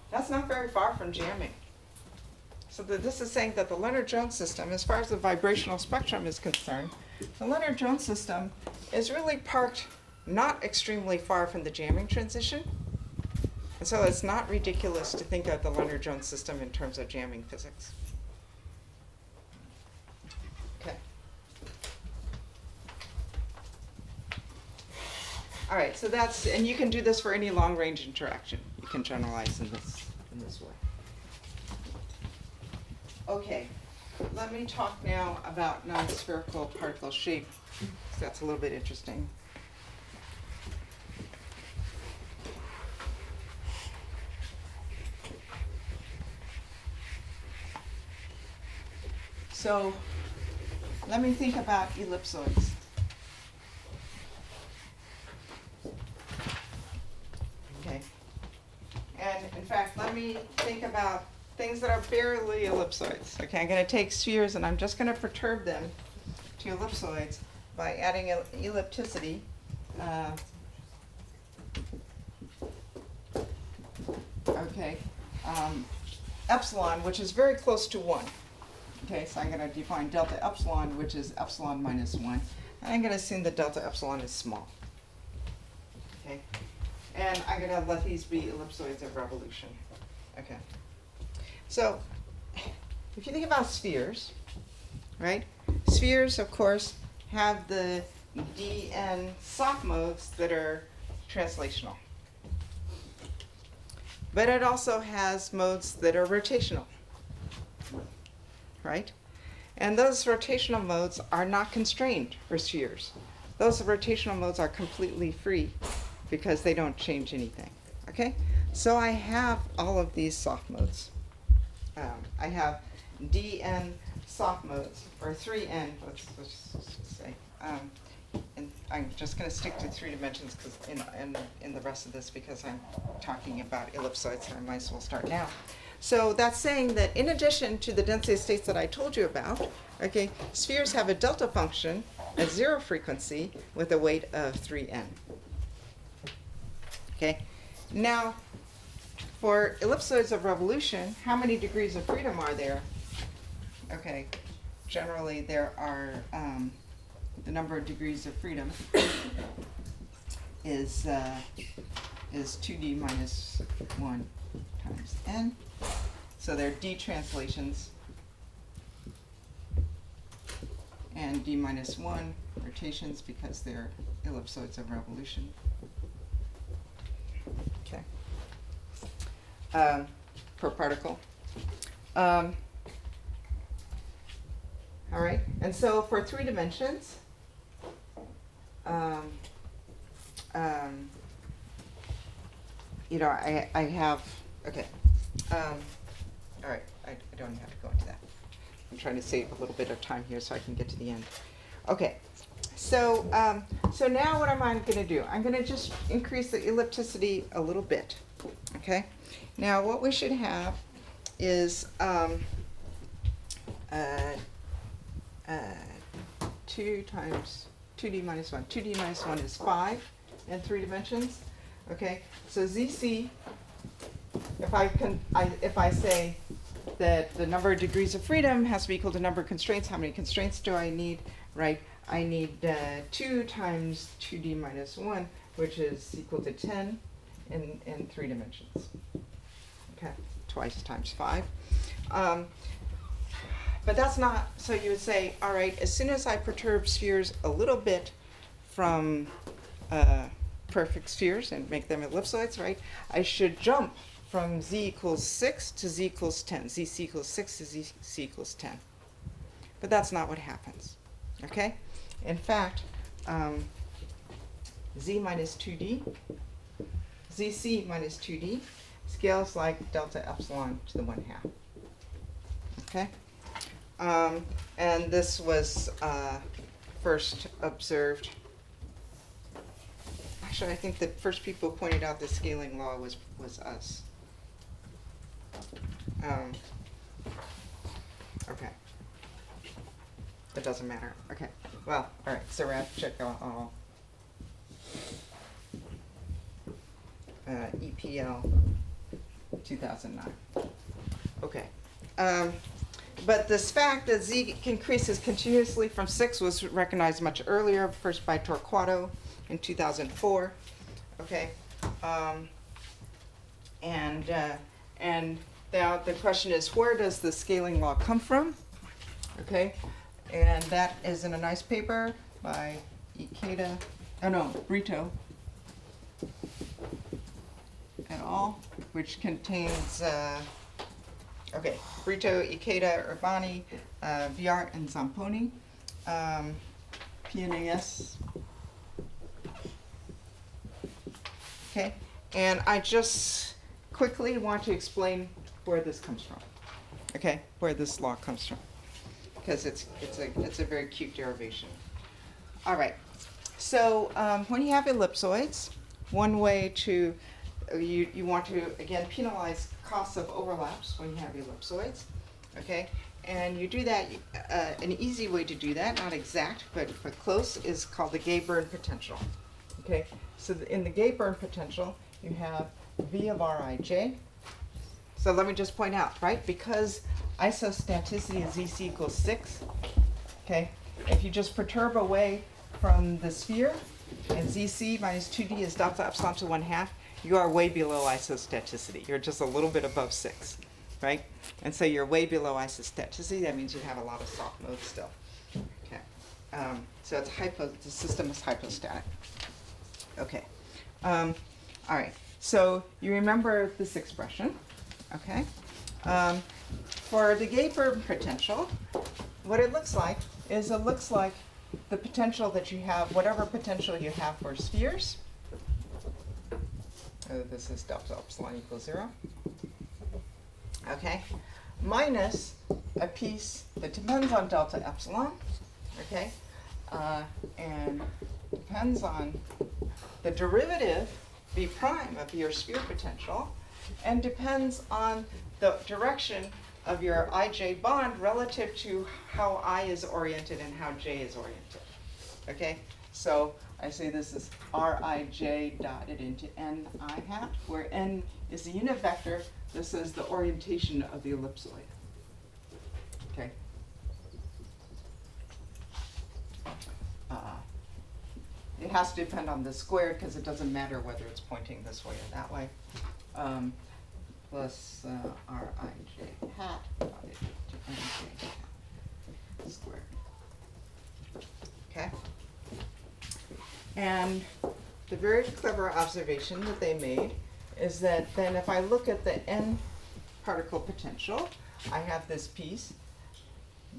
That's not very far from jamming. So this is saying that the Leonard-Jones system, as far as the vibrational spectrum is concerned, the Leonard-Jones system is really parked not extremely far from the jamming transition. And so it's not ridiculous to think of the Leonard-Jones system in terms of jamming physics. Okay. All right, so that's, and you can do this for any long-range interaction. You can generalize in this way. Okay, let me talk now about non-spherical particle shape. That's a little bit interesting. So let me think about ellipsoids. Okay. And in fact, let me think about things that are barely ellipsoids. Okay, I'm going to take spheres and I'm just going to perturb them to ellipsoids by adding ellipticity. Epsilon, which is very close to 1. Okay, so I'm going to define delta epsilon, which is epsilon minus 1. And I'm going to assume that delta epsilon is small. Okay, and I'm going to let these be ellipsoids of revolution. Okay, so if you think about spheres, right? Spheres, of course, have the dn soft modes that are translational. But it also has modes that are rotational, right? And those rotational modes are not constrained for spheres. Those rotational modes are completely free because they don't change anything, okay? So I have all of these soft modes. I have dn soft modes, or 3n, let's say. And I'm just going to stick to 3 dimensions because in the rest of this, because I'm talking about ellipsoids, so I might as well start now. So that's saying that in addition to the density of states that I told you about, okay, spheres have a delta function at 0 frequency with a weight of 3n. Okay, now for ellipsoids of revolution, how many degrees of freedom are there? Okay, generally there are the number of degrees of freedom is 2d minus 1 times n. So they're d translations. and d minus 1 rotations because they're ellipsoids of revolution. Okay. Per particle. All right, and so for 3 dimensions, you know, I have, okay, all right, I don't have to go into that. I'm trying to save a little bit of time here so I can get to the end. Okay, so so now what am I going to do? I'm going to just increase the ellipticity a little bit. Okay, now what we should have is 2 times 2d minus 1. 2d minus 1 is 5 in 3 dimensions. Okay, so ZC, if I say that the number of degrees of freedom has to be equal to number of constraints, how many constraints do I need? Right, I need 2 times 2d minus 1, which is equal to 10 in 3 dimensions. Okay, twice times 5. But that's not, so you would say, all right, as soon as I perturb spheres a little bit from perfect spheres and make them ellipsoids, right, I should jump from z equals 6 to z equals 10, zc equals 6 to zc equals 10. But that's not what happens, okay? In fact, z minus 2d, zc minus 2d scales like delta epsilon to the 1/2, okay? And this was first observed. Actually, I think the first people who pointed out the scaling law was us. Okay. It doesn't matter. Okay. Well, all right. So we're going to check out EPL 2009. Okay. But this fact that z increases continuously from 6 was recognized much earlier, first by Torquato in 2004. Okay. And now the question is, where does the scaling law come from? Okay. And that is in a nice paper by Brito et al., which contains Brito, Ikeda, Urbani, Viart, and Zamponi, PNAS. Okay, and I just quickly want to explain where this comes from. Okay, where this law comes from, because it's a very cute derivation. All right, so when you have ellipsoids, one way to you want to, again, penalize costs of overlaps when you have ellipsoids, okay? And you do that, an easy way to do that, not exact, but close, is called the Gay-Byrne potential, okay? So in the Gay-Byrne potential, you have V of Rij. So let me just point out, right? Because isostaticity is Zc equals 6, okay? If you just perturb away from the sphere, and Zc minus 2d is delta epsilon to 1/2, you are way below isostaticity. You're just a little bit above 6, right? And so you're way below isostaticity. That means you have a lot of soft modes still. Okay. So it's the system is hypostatic. Okay. All right. So you remember this expression, okay? For the Gay-Byrne potential, what it looks like is it looks like the potential that you have, whatever potential you have for spheres. This is delta epsilon equals 0. Okay, minus a piece that depends on delta epsilon. Okay, and depends on the derivative v prime of your sphere potential, and depends on the direction of your ij bond relative to how I is oriented and how j is oriented. Okay, so I say this is Rij dotted into n I hat, where n is the unit vector. This is the orientation of the ellipsoid. Okay. It has to depend on the squared because it doesn't matter whether it's pointing this way or that way. Plus Rij hat dotted to nj hat squared. Okay? And the very clever observation that they made is that then if I look at the n particle potential, I have this piece,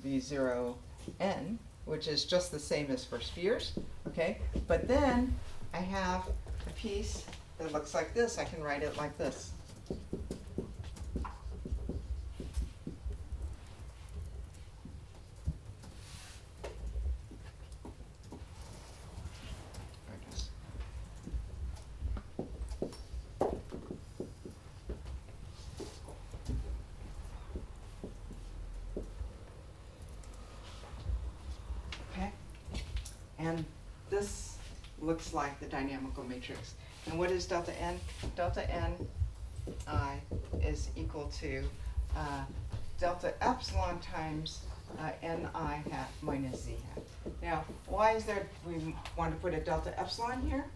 V0 n, which is just the same as for spheres, okay? But then I have a piece that looks like this. I can write it like this. There it is. Okay? And this looks like the dynamical matrix. And what is delta n? Delta n I is equal to delta epsilon times ni hat minus z hat. Now, why is there, we want to put a delta epsilon here?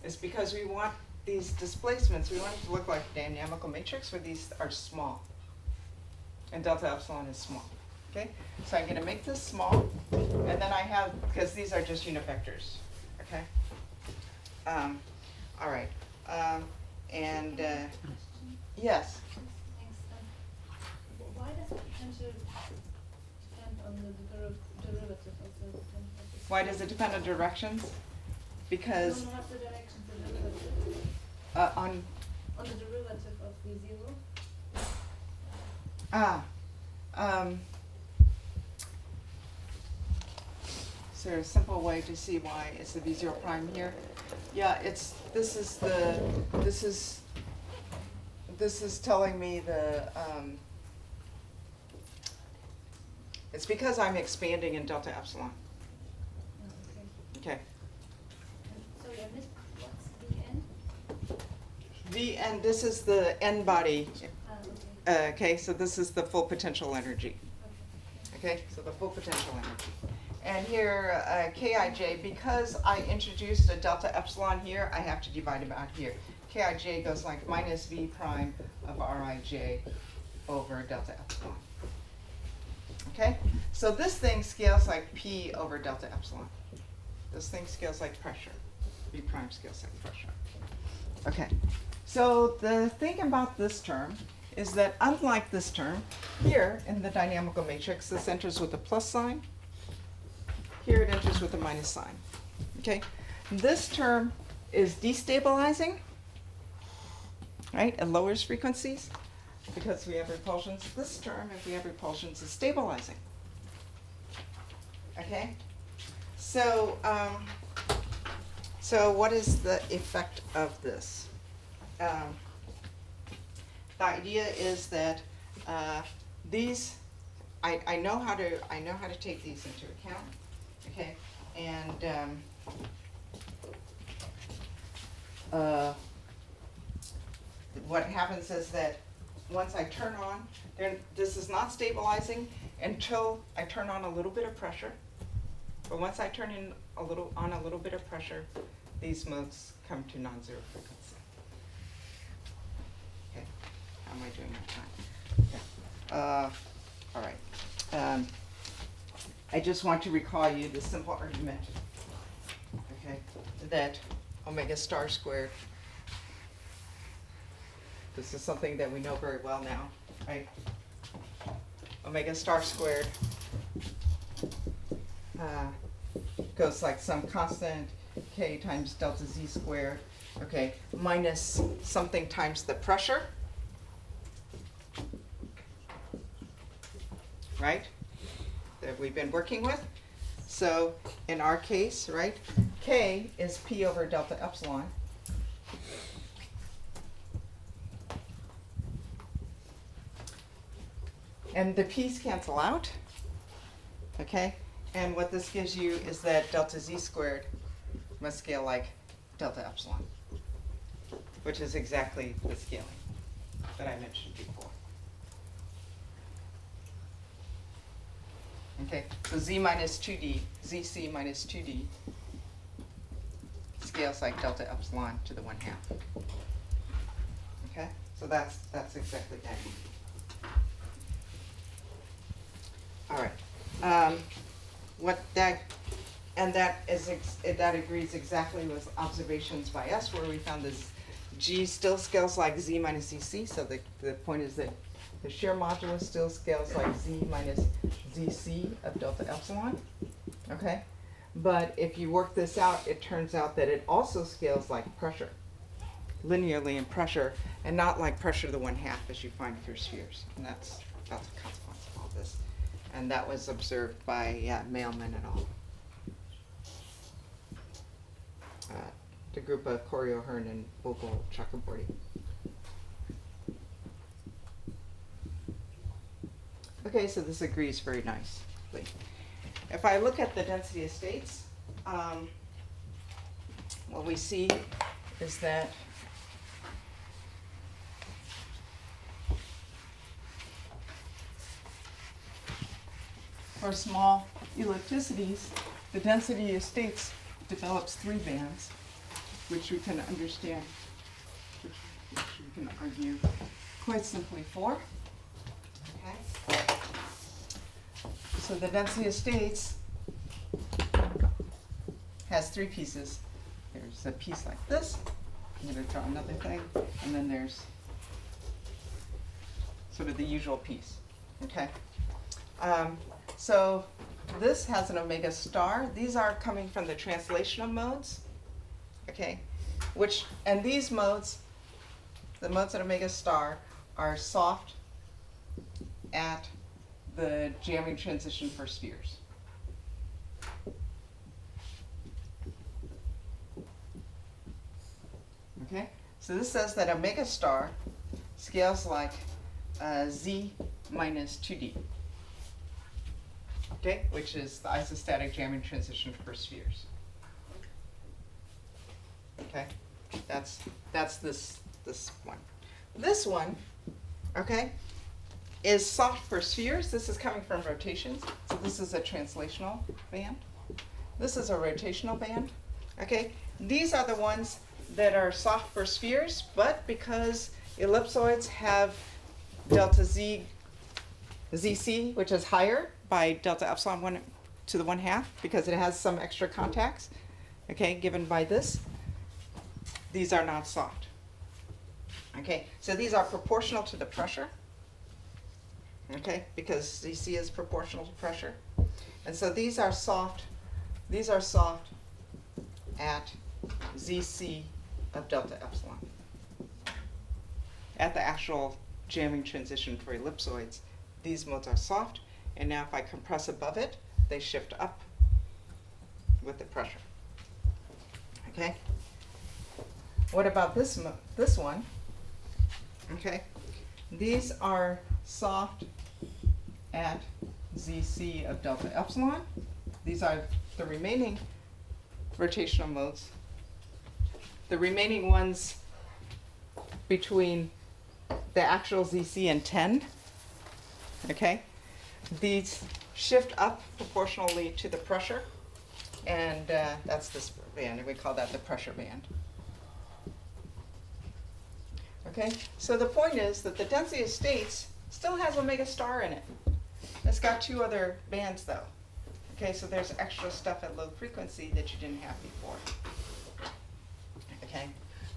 It's because we want these displacements, we want it to look like a dynamical matrix where these are small. And delta epsilon is small. Okay? So I'm going to make this small, and then I have, because these are just unit vectors. Okay? All right. And yes. Thanks. Why does potential depend on the derivative of the potential? Why does it depend on directions? Because No, not the direction, the derivative. on On the derivative of V0. Is there a simple way to see why it's the V0 prime here? Yeah, this is telling me it's because I'm expanding in delta epsilon. Oh, Okay. sorry, I missed what's the n? Vn, this is the n body. Okay. Okay, so this is the full potential energy. Okay. Okay, so the full potential energy. And here, Kij, because I introduced a delta epsilon here, I have to divide them out here. Kij goes like minus V prime of Rij over delta epsilon. Okay, so this thing scales like P over delta epsilon. This thing scales like pressure. V prime scales like pressure. Okay, so the thing about this term is that unlike this term, here in the dynamical matrix, this enters with a plus sign. Here it enters with a minus sign. Okay, this term is destabilizing, right? It lowers frequencies because we have repulsions. This term, if we have repulsions, is stabilizing. Okay, so so what is the effect of this? The idea is that these, I know how to take these into account. Okay, and what happens is that once I turn on, this is not stabilizing until I turn on a little bit of pressure. But once I turn on a little bit of pressure, these modes come to non-zero frequency. Okay, how am I doing my time? Yeah. All right. I just want to recall you the simple argument, okay, that omega star squared, this is something that we know very well now, right? Omega star squared goes like some constant k times delta z squared, okay, minus something times the pressure, right? That we've been working with. So in our case, right, K is P over delta epsilon. And the P's cancel out, okay? And what this gives you is that delta Z squared must scale like delta epsilon, which is exactly the scaling that I mentioned before. Okay, so Z minus 2D, ZC minus 2D scales like delta epsilon to the 1/2. Okay, so that's exactly that. All right, what that and that agrees exactly with observations by us where we found this G still scales like Z minus ZC, so the point is that the shear modulus still scales like Z minus ZC of delta epsilon, okay? But if you work this out, it turns out that it also scales like pressure, linearly in pressure, and not like pressure to the 1/2 as you find for spheres. And that's a consequence of all this. And that was observed by Mailman et al. The group of Corey O'Hearn and Bogle Chakraborty. Okay, so this agrees very nicely. If I look at the density of states, what we see is that for small ellipticities, the density of states develops 3 bands, which we can understand, which we can argue quite simply for. Okay. So the density of states has 3 pieces. There's a piece like this. I'm going to draw another thing, and then there's sort of the usual piece. Okay. So this has an omega star. These are coming from the translational modes. Okay, and these modes, the modes at omega star, are soft at the jamming transition for spheres. Okay, so this says that omega star scales like Z minus 2D. Okay, which is the isostatic jamming transition for spheres. Okay, that's this one. This one, okay, is soft for spheres. This is coming from rotations. So this is a translational band. This is a rotational band. Okay, these are the ones that are soft for spheres, but because ellipsoids have delta Z, ZC, which is higher by delta epsilon 1 to the 1/2, because it has some extra contacts, okay, given by this, these are not soft. Okay, so these are proportional to the pressure, okay, because ZC is proportional to pressure. And so these are soft at ZC of delta epsilon. At the actual jamming transition for ellipsoids, these modes are soft, and now if I compress above it, they shift up with the pressure. Okay? What about this one? Okay, these are soft at ZC of delta epsilon. These are the remaining rotational modes. The remaining ones between the actual ZC and 10, okay? These shift up proportionally to the pressure, and that's this band, and we call that the pressure band. Okay, so the point is that the density of states still has omega star in it. It's got 2 other bands though. Okay, so there's extra stuff at low frequency that you didn't have before. Okay,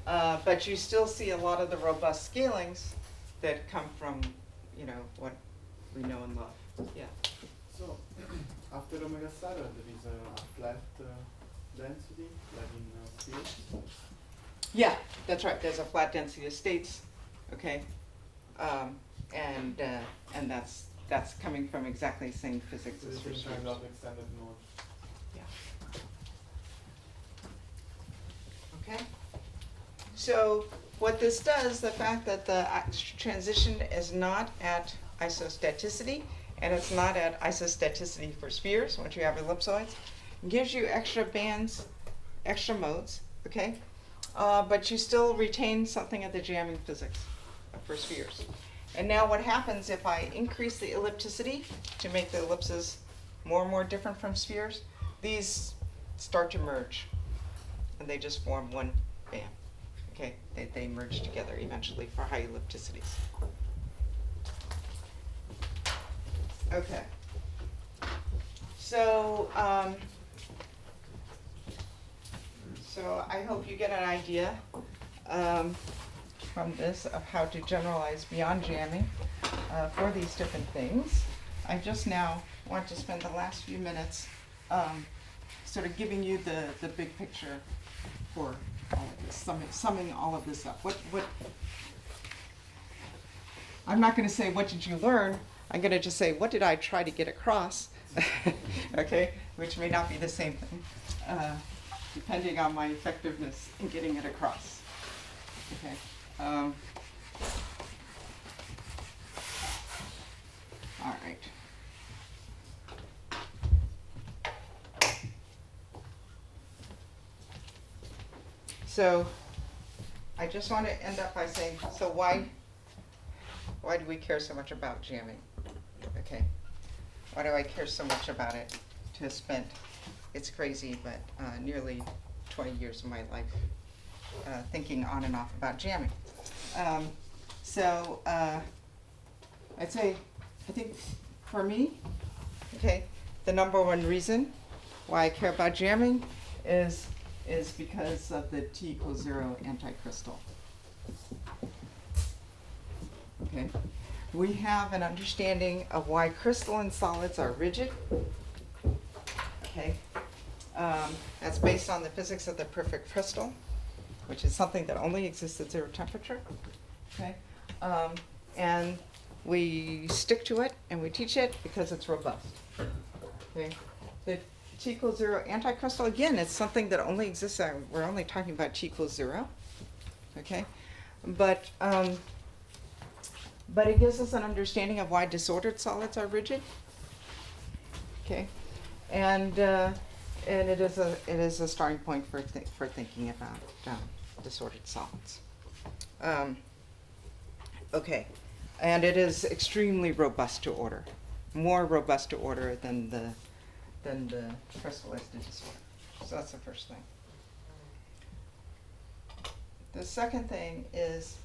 but you still see a lot of the robust scalings that come from, you know, what we know and love. Yeah. So, after omega star, there is a flat density, like in spheres. Yeah, that's right. There's a flat density of states, okay, and that's coming from exactly the same physics So as this for is kind spheres. of extended mode. Yeah. Okay. So what this does, the fact that the transition is not at isostaticity, and it's not at isostaticity for spheres, once you have ellipsoids, gives you extra bands, extra modes, okay? But you still retain something of the jamming physics for spheres. And now what happens if I increase the ellipticity to make the ellipses more and more different from spheres? These start to merge, and they just form one band. Okay, they merge together eventually for high ellipticities. Okay. So So I hope you get an idea from this of how to generalize beyond jamming for these different things. I just now want to spend the last few minutes sort of giving you the big picture for all of this, summing all of this up. What I'm not going to say what did you learn. I'm going to just say what did I try to get across, okay, which may not be the same thing, depending on my effectiveness in getting it across. Okay. All right. So I just want to end up by saying, so why do we care so much about jamming? Okay. Why do I care so much about it? To have spent, it's crazy, but nearly 20 years of my life thinking on and off about jamming. I'd say, I think for me, okay, the number one reason why I care about jamming is because of the T=0 anticrystal. Okay, we have an understanding of why crystalline solids are rigid. Okay, that's based on the physics of the perfect crystal, which is something that only exists at 0 temperature. Okay, and we stick to it and we teach it because it's robust. Okay, the T=0 anticrystal, again, it's something that only exists. We're only talking about T=0. Okay, but it gives us an understanding of why disordered solids are rigid. Okay, and it is a starting point for thinking about disordered solids. Okay, and it is extremely robust to order, more robust to order than the crystallized disorder. So that's the first thing. The second thing is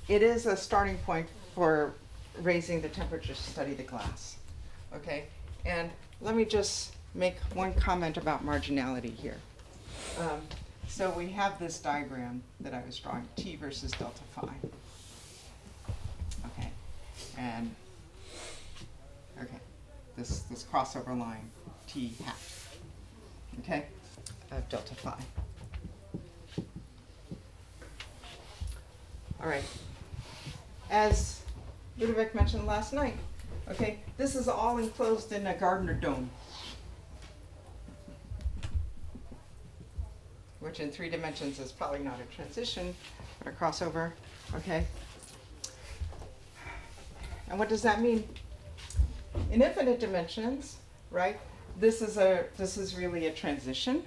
it is a starting point for raising the temperature to study the glass. Okay, and let me just make one comment about marginality here. So we have this diagram that I was drawing, T versus delta phi. Okay, and okay, this crossover line, T hat, okay, of delta phi. All right, as Ludovic mentioned last night, okay, this is all enclosed in a Gardner dome, which in 3 dimensions is probably not a transition, but a crossover, okay? And what does that mean? In infinite dimensions, right, this is really a transition,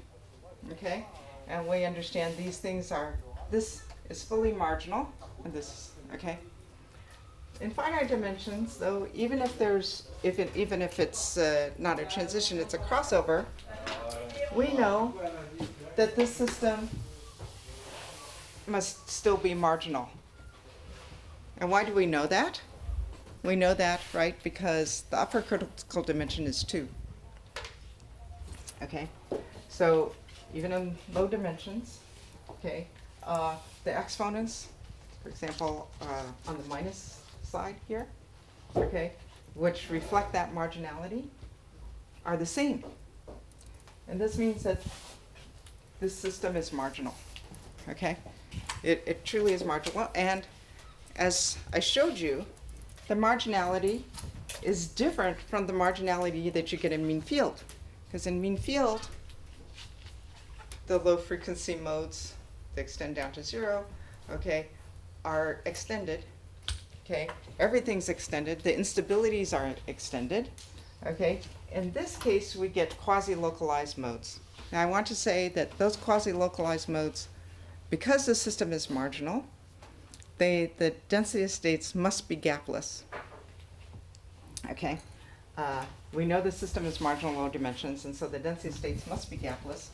okay? And we understand these things this is fully marginal, and this, okay? In finite dimensions, though, even if it's not a transition, it's a crossover, we know that this system must still be marginal. And why do we know that? We know that, right, because the upper critical dimension is 2. Okay, so even in low dimensions, okay, the exponents, for example, on the minus side here, okay, which reflect that marginality, are the same. And this means that this system is marginal, okay? It truly is marginal. And as I showed you, the marginality is different from the marginality that you get in mean field. Because in mean field, the low frequency modes that extend down to 0, okay, are extended, okay? Everything's extended. The instabilities are extended, okay? In this case, we get quasi-localized modes. Now, I want to say that those quasi-localized modes, because the system is marginal, the density of states must be gapless. Okay, we know the system is marginal in low dimensions, and so the density of states must be gapless.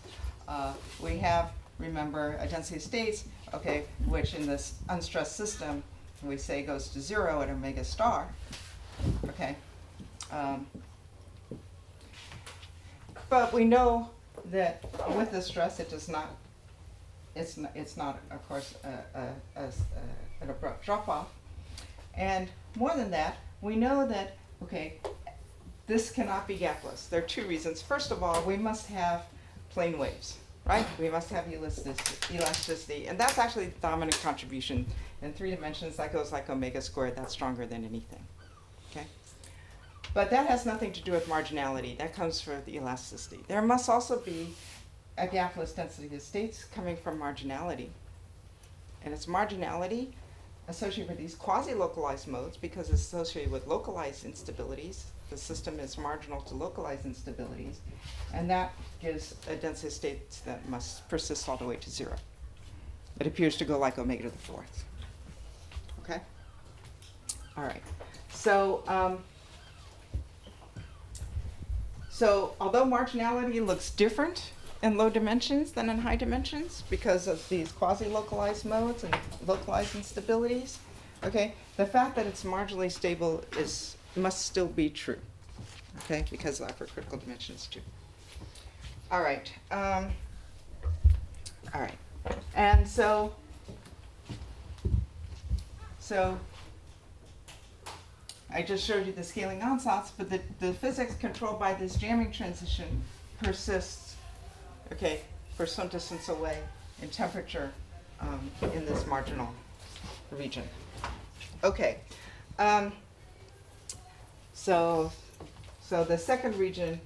We have, remember, a density of states, okay, which in this unstressed system we say goes to 0 at omega star. Okay, but we know that with the stress, it does not, it's not, of course, an abrupt drop-off. And more than that, we know that, okay, this cannot be gapless. There are two reasons. First of all, we must have plane waves, right? We must have elasticity, and that's actually the dominant contribution. In 3 dimensions, that goes like omega squared. That's stronger than anything, okay? But that has nothing to do with marginality. That comes from the elasticity. There must also be a gapless density of states coming from marginality. And it's marginality associated with these quasi-localized modes because it's associated with localized instabilities. The system is marginal to localized instabilities, and that gives a density of states that must persist all the way to 0. It appears to go like omega to the 4th. Okay? All right. So, so although marginality looks different in low dimensions than in high dimensions because of these quasi-localized modes and localized instabilities, okay, the fact that it's marginally stable must still be true, okay, because of upper critical dimensions too. All right, and so I just showed you the scaling ansatz, but the physics controlled by this jamming transition persists, okay, for some distance away in temperature in this marginal region. Okay. So the second reason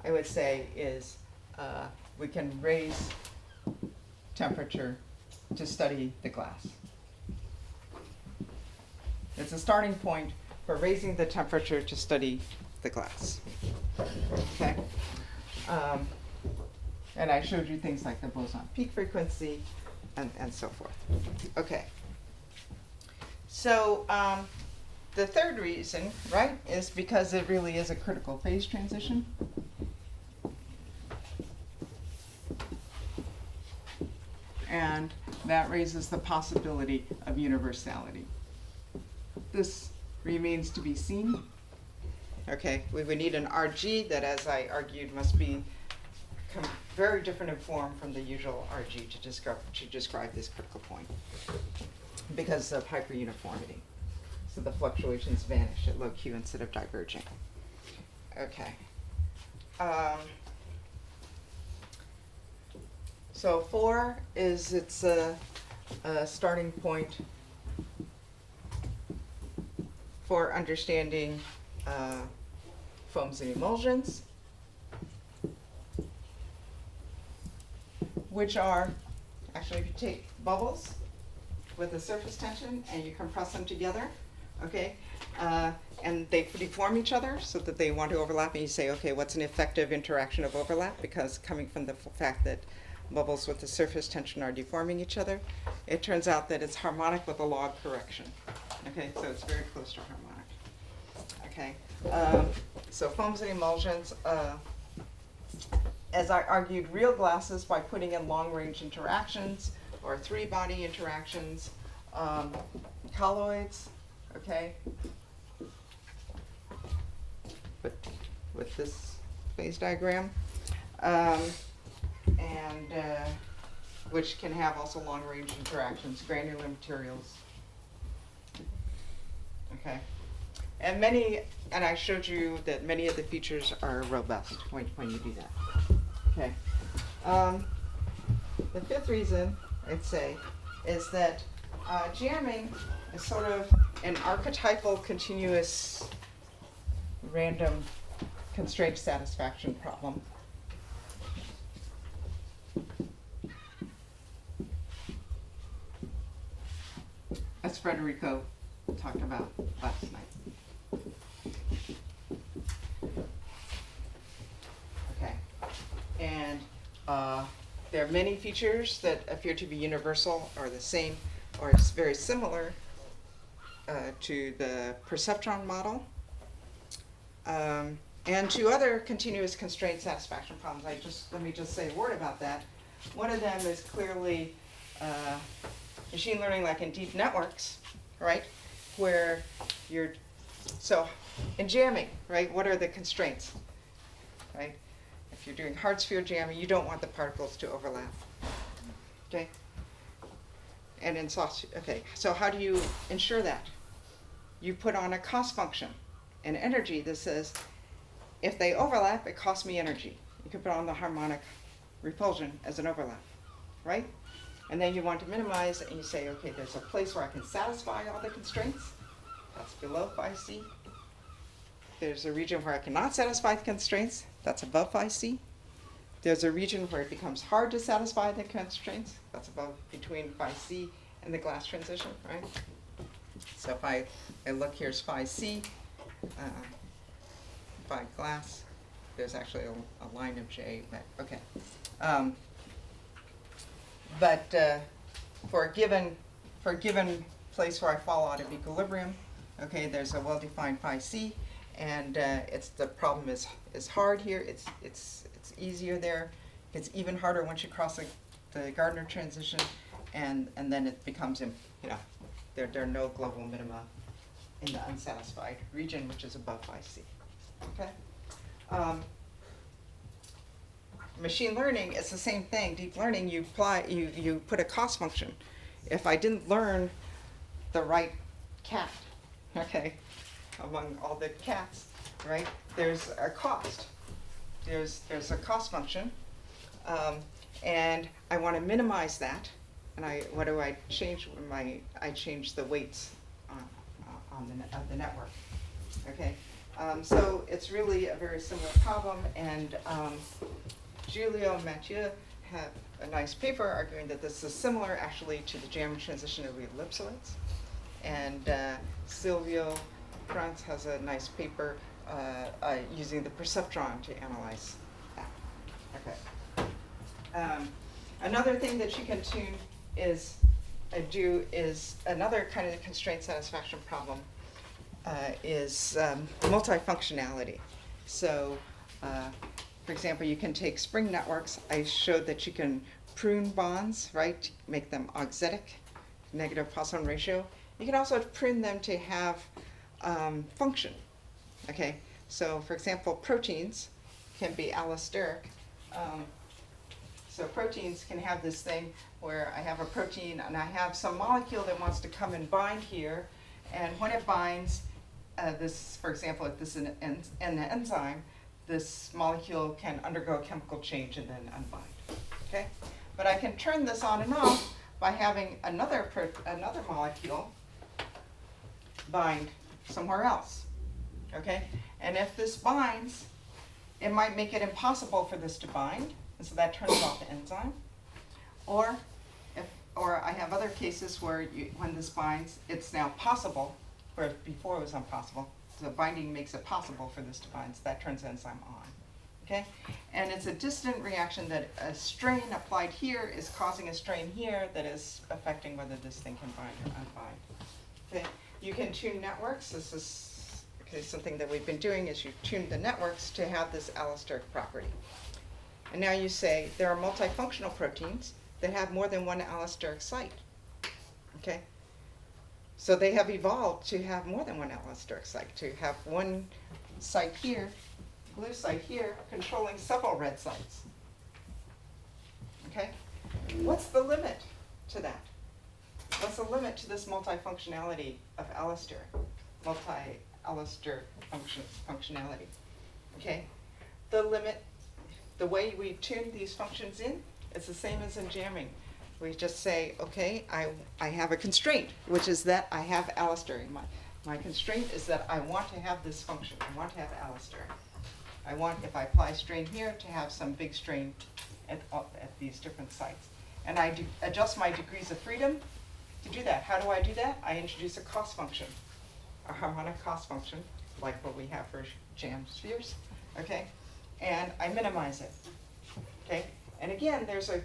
I would say is we can raise temperature to study the glass. It's a starting point for raising the temperature to study the glass. Okay? And I showed you things like the boson peak frequency and so forth. Okay. So the third reason, right, is because it really is a critical phase transition. And that raises the possibility of universality. This remains to be seen. Okay, we would need an RG that, as I argued, must be very different in form from the usual RG to describe this critical point because of hyperuniformity. So the fluctuations vanish at low Q instead of diverging. Okay. So 4 is its a starting point for understanding foams and emulsions, which are, actually, if you take bubbles with a surface tension and you compress them together, okay, and they deform each other so that they want to overlap, and you say, okay, what's an effective interaction of overlap? Because coming from the fact that bubbles with the surface tension are deforming each other, it turns out that it's harmonic with a log correction. Okay, so it's very close to harmonic. Okay, so foams and emulsions, as I argued, real glasses by putting in long-range interactions or 3-body interactions, colloids, okay, with this phase diagram, and which can have also long-range interactions, granular materials. Okay, and I showed you that many of the features are robust when you do that. Okay, the fifth reason I'd say is that jamming is sort of an archetypal, continuous, random constraint satisfaction problem. As Federico talked about last night. Okay, and there are many features that appear to be universal or the same or very similar to the perceptron model and to other continuous constraint satisfaction problems. Let me just say a word about that. One of them is clearly machine learning, like in deep networks, right? Where so in jamming, right, what are the constraints, right? if you're doing hard sphere jamming, you don't want the particles to overlap. Okay? And in soft, okay, so how do you ensure that? You put on a cost function, an energy that says, if they overlap, it costs me energy. You can put on the harmonic repulsion as an overlap, right? And then you want to minimize, and you say, okay, there's a place where I can satisfy all the constraints. That's below phi c. There's a region where I cannot satisfy the constraints. That's above phi c. There's a region where it becomes hard to satisfy the constraints. That's above, between phi c and the glass transition, right? So if I look, here's phi c, phi glass. There's actually a line of J, but okay. For a given place where I fall out of equilibrium, okay, there's a well-defined phi c, and the problem is hard here. It's easier there. It's even harder once you cross the Gardner transition, and then it becomes, there are no global minima in the unsatisfied region, which is above phi c. Okay. Machine learning is the same thing. Deep learning, you put a cost function. If I didn't learn the right cat, okay, among all the cats, right? There's a cost. There's a cost function, and I want to minimize that. And what do I change? I change the weights of the network. Okay, so it's really a very similar problem, and Giulio and Mathieu have a nice paper arguing that this is similar actually to the jam transition of the ellipsoids. And Silvio Franz has a nice paper using the perceptron to analyze that. Okay. Another thing that you can tune is another kind of constraint satisfaction problem is multifunctionality. So, for example, you can take spring networks. I showed that you can prune bonds, right? Make them auxetic, negative Poisson ratio. You can also prune them to have function. Okay, so for example, proteins can be allosteric. So proteins can have this thing where I have a protein and I have some molecule that wants to come and bind here, and when it binds, this, for example, if this is an enzyme, this molecule can undergo a chemical change and then unbind. Okay, but I can turn this on and off by having another molecule bind somewhere else. Okay, and if this binds, it might make it impossible for this to bind, and so that turns off the enzyme. Or I have other cases where when this binds, it's now possible, where before it was impossible. So binding makes it possible for this to bind, so that turns the enzyme on. Okay, and it's a distant reaction that a strain applied here is causing a strain here that is affecting whether this thing can bind or unbind. Okay, you can tune networks. This is something that we've been doing is you tune the networks to have this allosteric property. And now you say there are multifunctional proteins that have more than one allosteric site. Okay, so they have evolved to have more than one allosteric site, to have one site here, blue site here, controlling several red sites. Okay, what's the limit to that? What's the limit to this multifunctionality of allosteric, multi-allosteric functionality? Okay, the limit, the way we tune these functions in, it's the same as in jamming. We just say, okay, I have a constraint, which is that I have allosteric. My constraint is that I want to have this function. I want to have allosteric. I want, if I apply strain here, to have some big strain at these different sites. And I adjust my degrees of freedom to do that. How do I do that? I introduce a cost function, a harmonic cost function, like what we have for jam spheres, okay? And I minimize it, okay? And again, there's a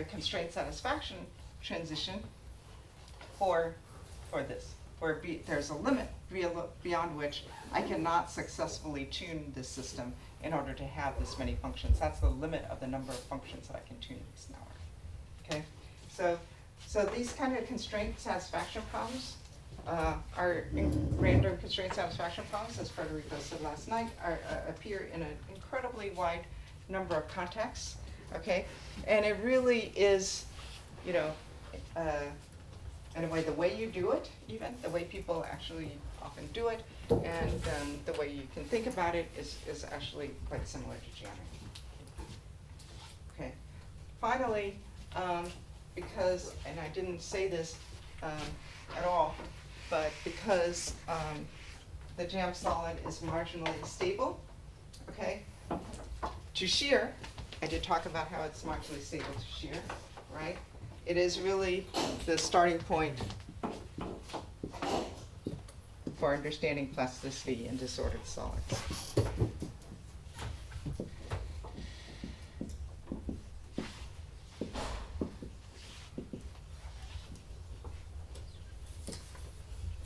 constraint satisfaction transition for this, where there's a limit beyond which I cannot successfully tune this system in order to have this many functions. That's the limit of the number of functions that I can tune in this network. Okay, so these kind of constraint satisfaction problems are random constraint satisfaction problems, as Federico said last night, appear in an incredibly wide number of contacts, okay? And it really is, you know, in a way, the way you do it, even, the way people actually often do it, and the way you can think about it is actually quite similar to jamming. Okay. Finally, because, and I didn't say this at all, but because the jam solid is marginally stable, okay, to shear, I did talk about how it's marginally stable to shear, right? It is really the starting point for understanding plasticity in disordered solids.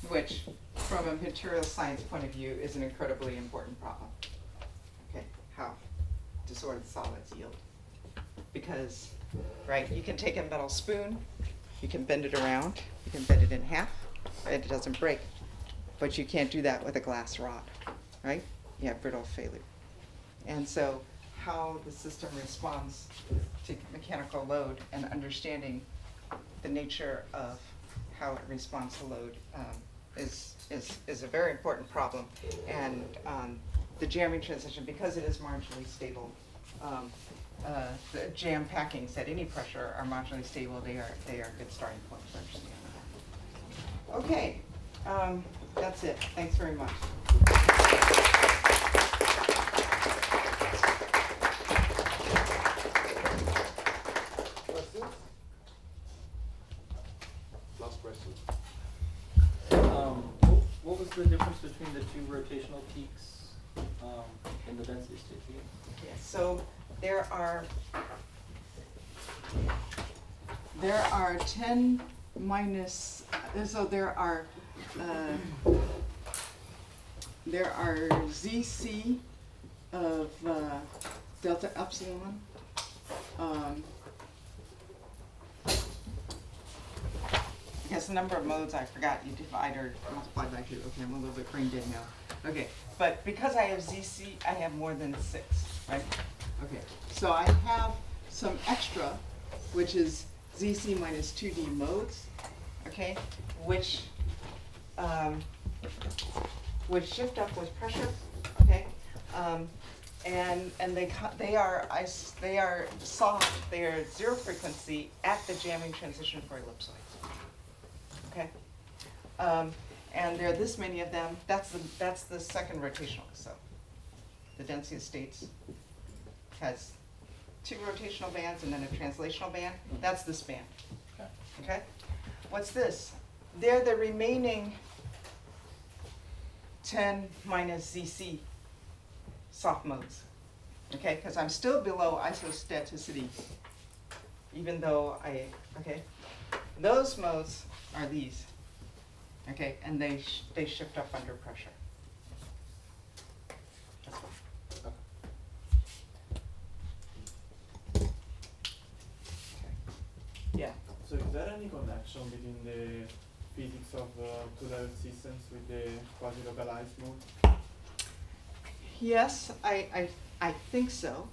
Which, from a material science point of view, is an incredibly important problem. Okay, how disordered solids yield. Because, right, you can take a metal spoon, you can bend it around, you can bend it in half, and it doesn't break. But you can't do that with a glass rod, right? You have brittle failure. And so how the system responds to mechanical load and understanding the nature of how it responds to load is a very important problem. And the jamming transition, because it is marginally stable, the jam packings at any pressure are marginally stable. They are a good starting point for understanding that. Okay, that's it. Thanks very much. Questions? Last question. What was the difference between the two rotational peaks in the density state again? Yeah, so there are 10 minus, so there are ZC of delta epsilon. I guess the number of modes I forgot, you divide or multiply by 2. Okay, I'm a little bit brain dead now. Okay, but because I have ZC, I have more than 6, right? Okay, so I have some extra, which is ZC minus 2D modes, okay, which shift up with pressure, okay, and they are soft, they are zero frequency at the jamming transition for ellipsoids. Okay, and there are this many of them. That's the second rotational. So the density of states has 2 rotational bands and then a translational band. That's this band. Okay. Okay, what's this? They're the remaining 10 minus ZC soft modes. Okay, because I'm still below isostaticity, even though those modes are these, okay, and they shift up under pressure. That's fine. Okay. Yeah. So is there any connection between the physics of two-level systems with the quasi-localized mode? Yes, I think so.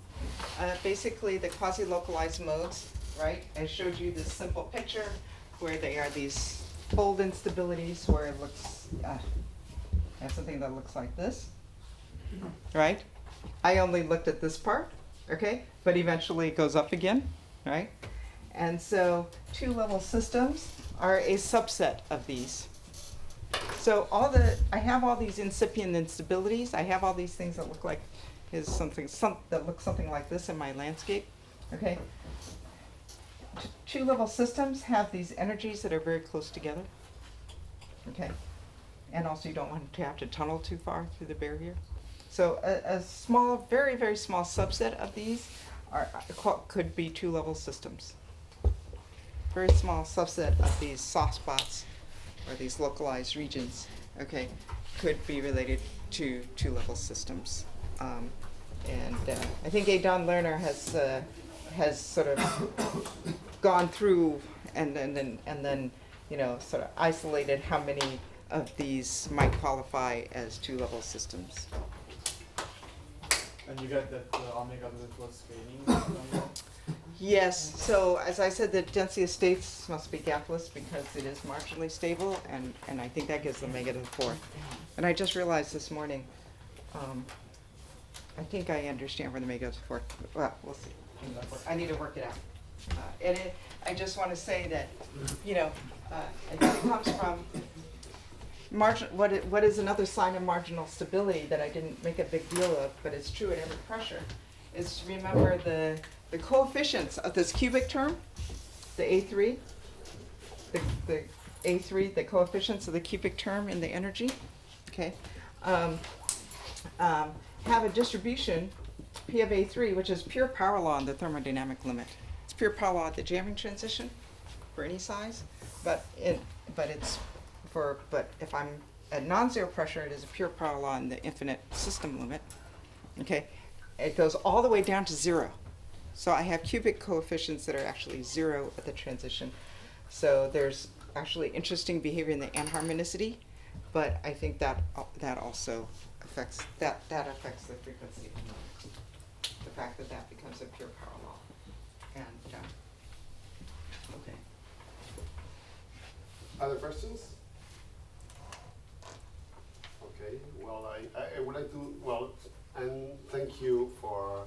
Basically, the quasi-localized modes, right? I showed you this simple picture where they are these fold instabilities where it looks, I have something that looks like this, right? I only looked at this part, okay? But eventually it goes up again, right? And so two-level systems are a subset of these. So I have all these incipient instabilities. I have all these things that look like that looks something like this in my landscape, okay? Two-level systems have these energies that are very close together, okay? And also you don't want to have to tunnel too far through the barrier. So a small, very, very small subset of these could be two-level systems. Very small subset of these soft spots or these localized regions, okay, could be related to two-level systems. And I think Adon Lerner has sort of gone through and then sort of isolated how many of these might qualify as two-level systems. And you get that omega that was scaling. Yes, so as I said, the density of states must be gapless because it is marginally stable, and I think that gives the omega to the fourth. And I just realized this morning, I think I understand where the omega to the fourth, well, we'll see. I need to work it out. I just want to say that, I think it comes from what is another sign of marginal stability that I didn't make a big deal of, but it's true at every pressure, is remember the coefficients of this cubic term, the A3, the A3, the coefficients of the cubic term in the energy, okay, have a distribution, P of A3, which is pure power law in the thermodynamic limit. It's pure power law at the jamming transition for any size, but if I'm at non-zero pressure, it is a pure power law in the infinite system limit, okay? It goes all the way down to 0. So I have cubic coefficients that are actually 0 at the transition. So there's actually interesting behavior in the anharmonicity, but I think that also affects that affects the frequency. The fact that becomes a pure power law. And okay. Other questions? Okay, well, I would like to, and thank you for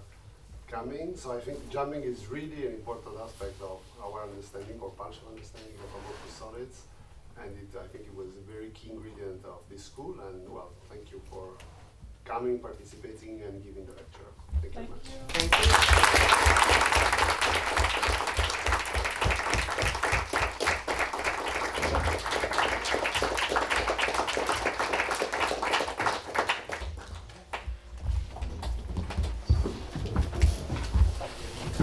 coming. So I think jamming is really an important aspect of our understanding or partial understanding of amorphous solids. And I think it was a very key ingredient of this school. And well, thank you for coming, participating, and giving the lecture. Thank you very much. Thank you.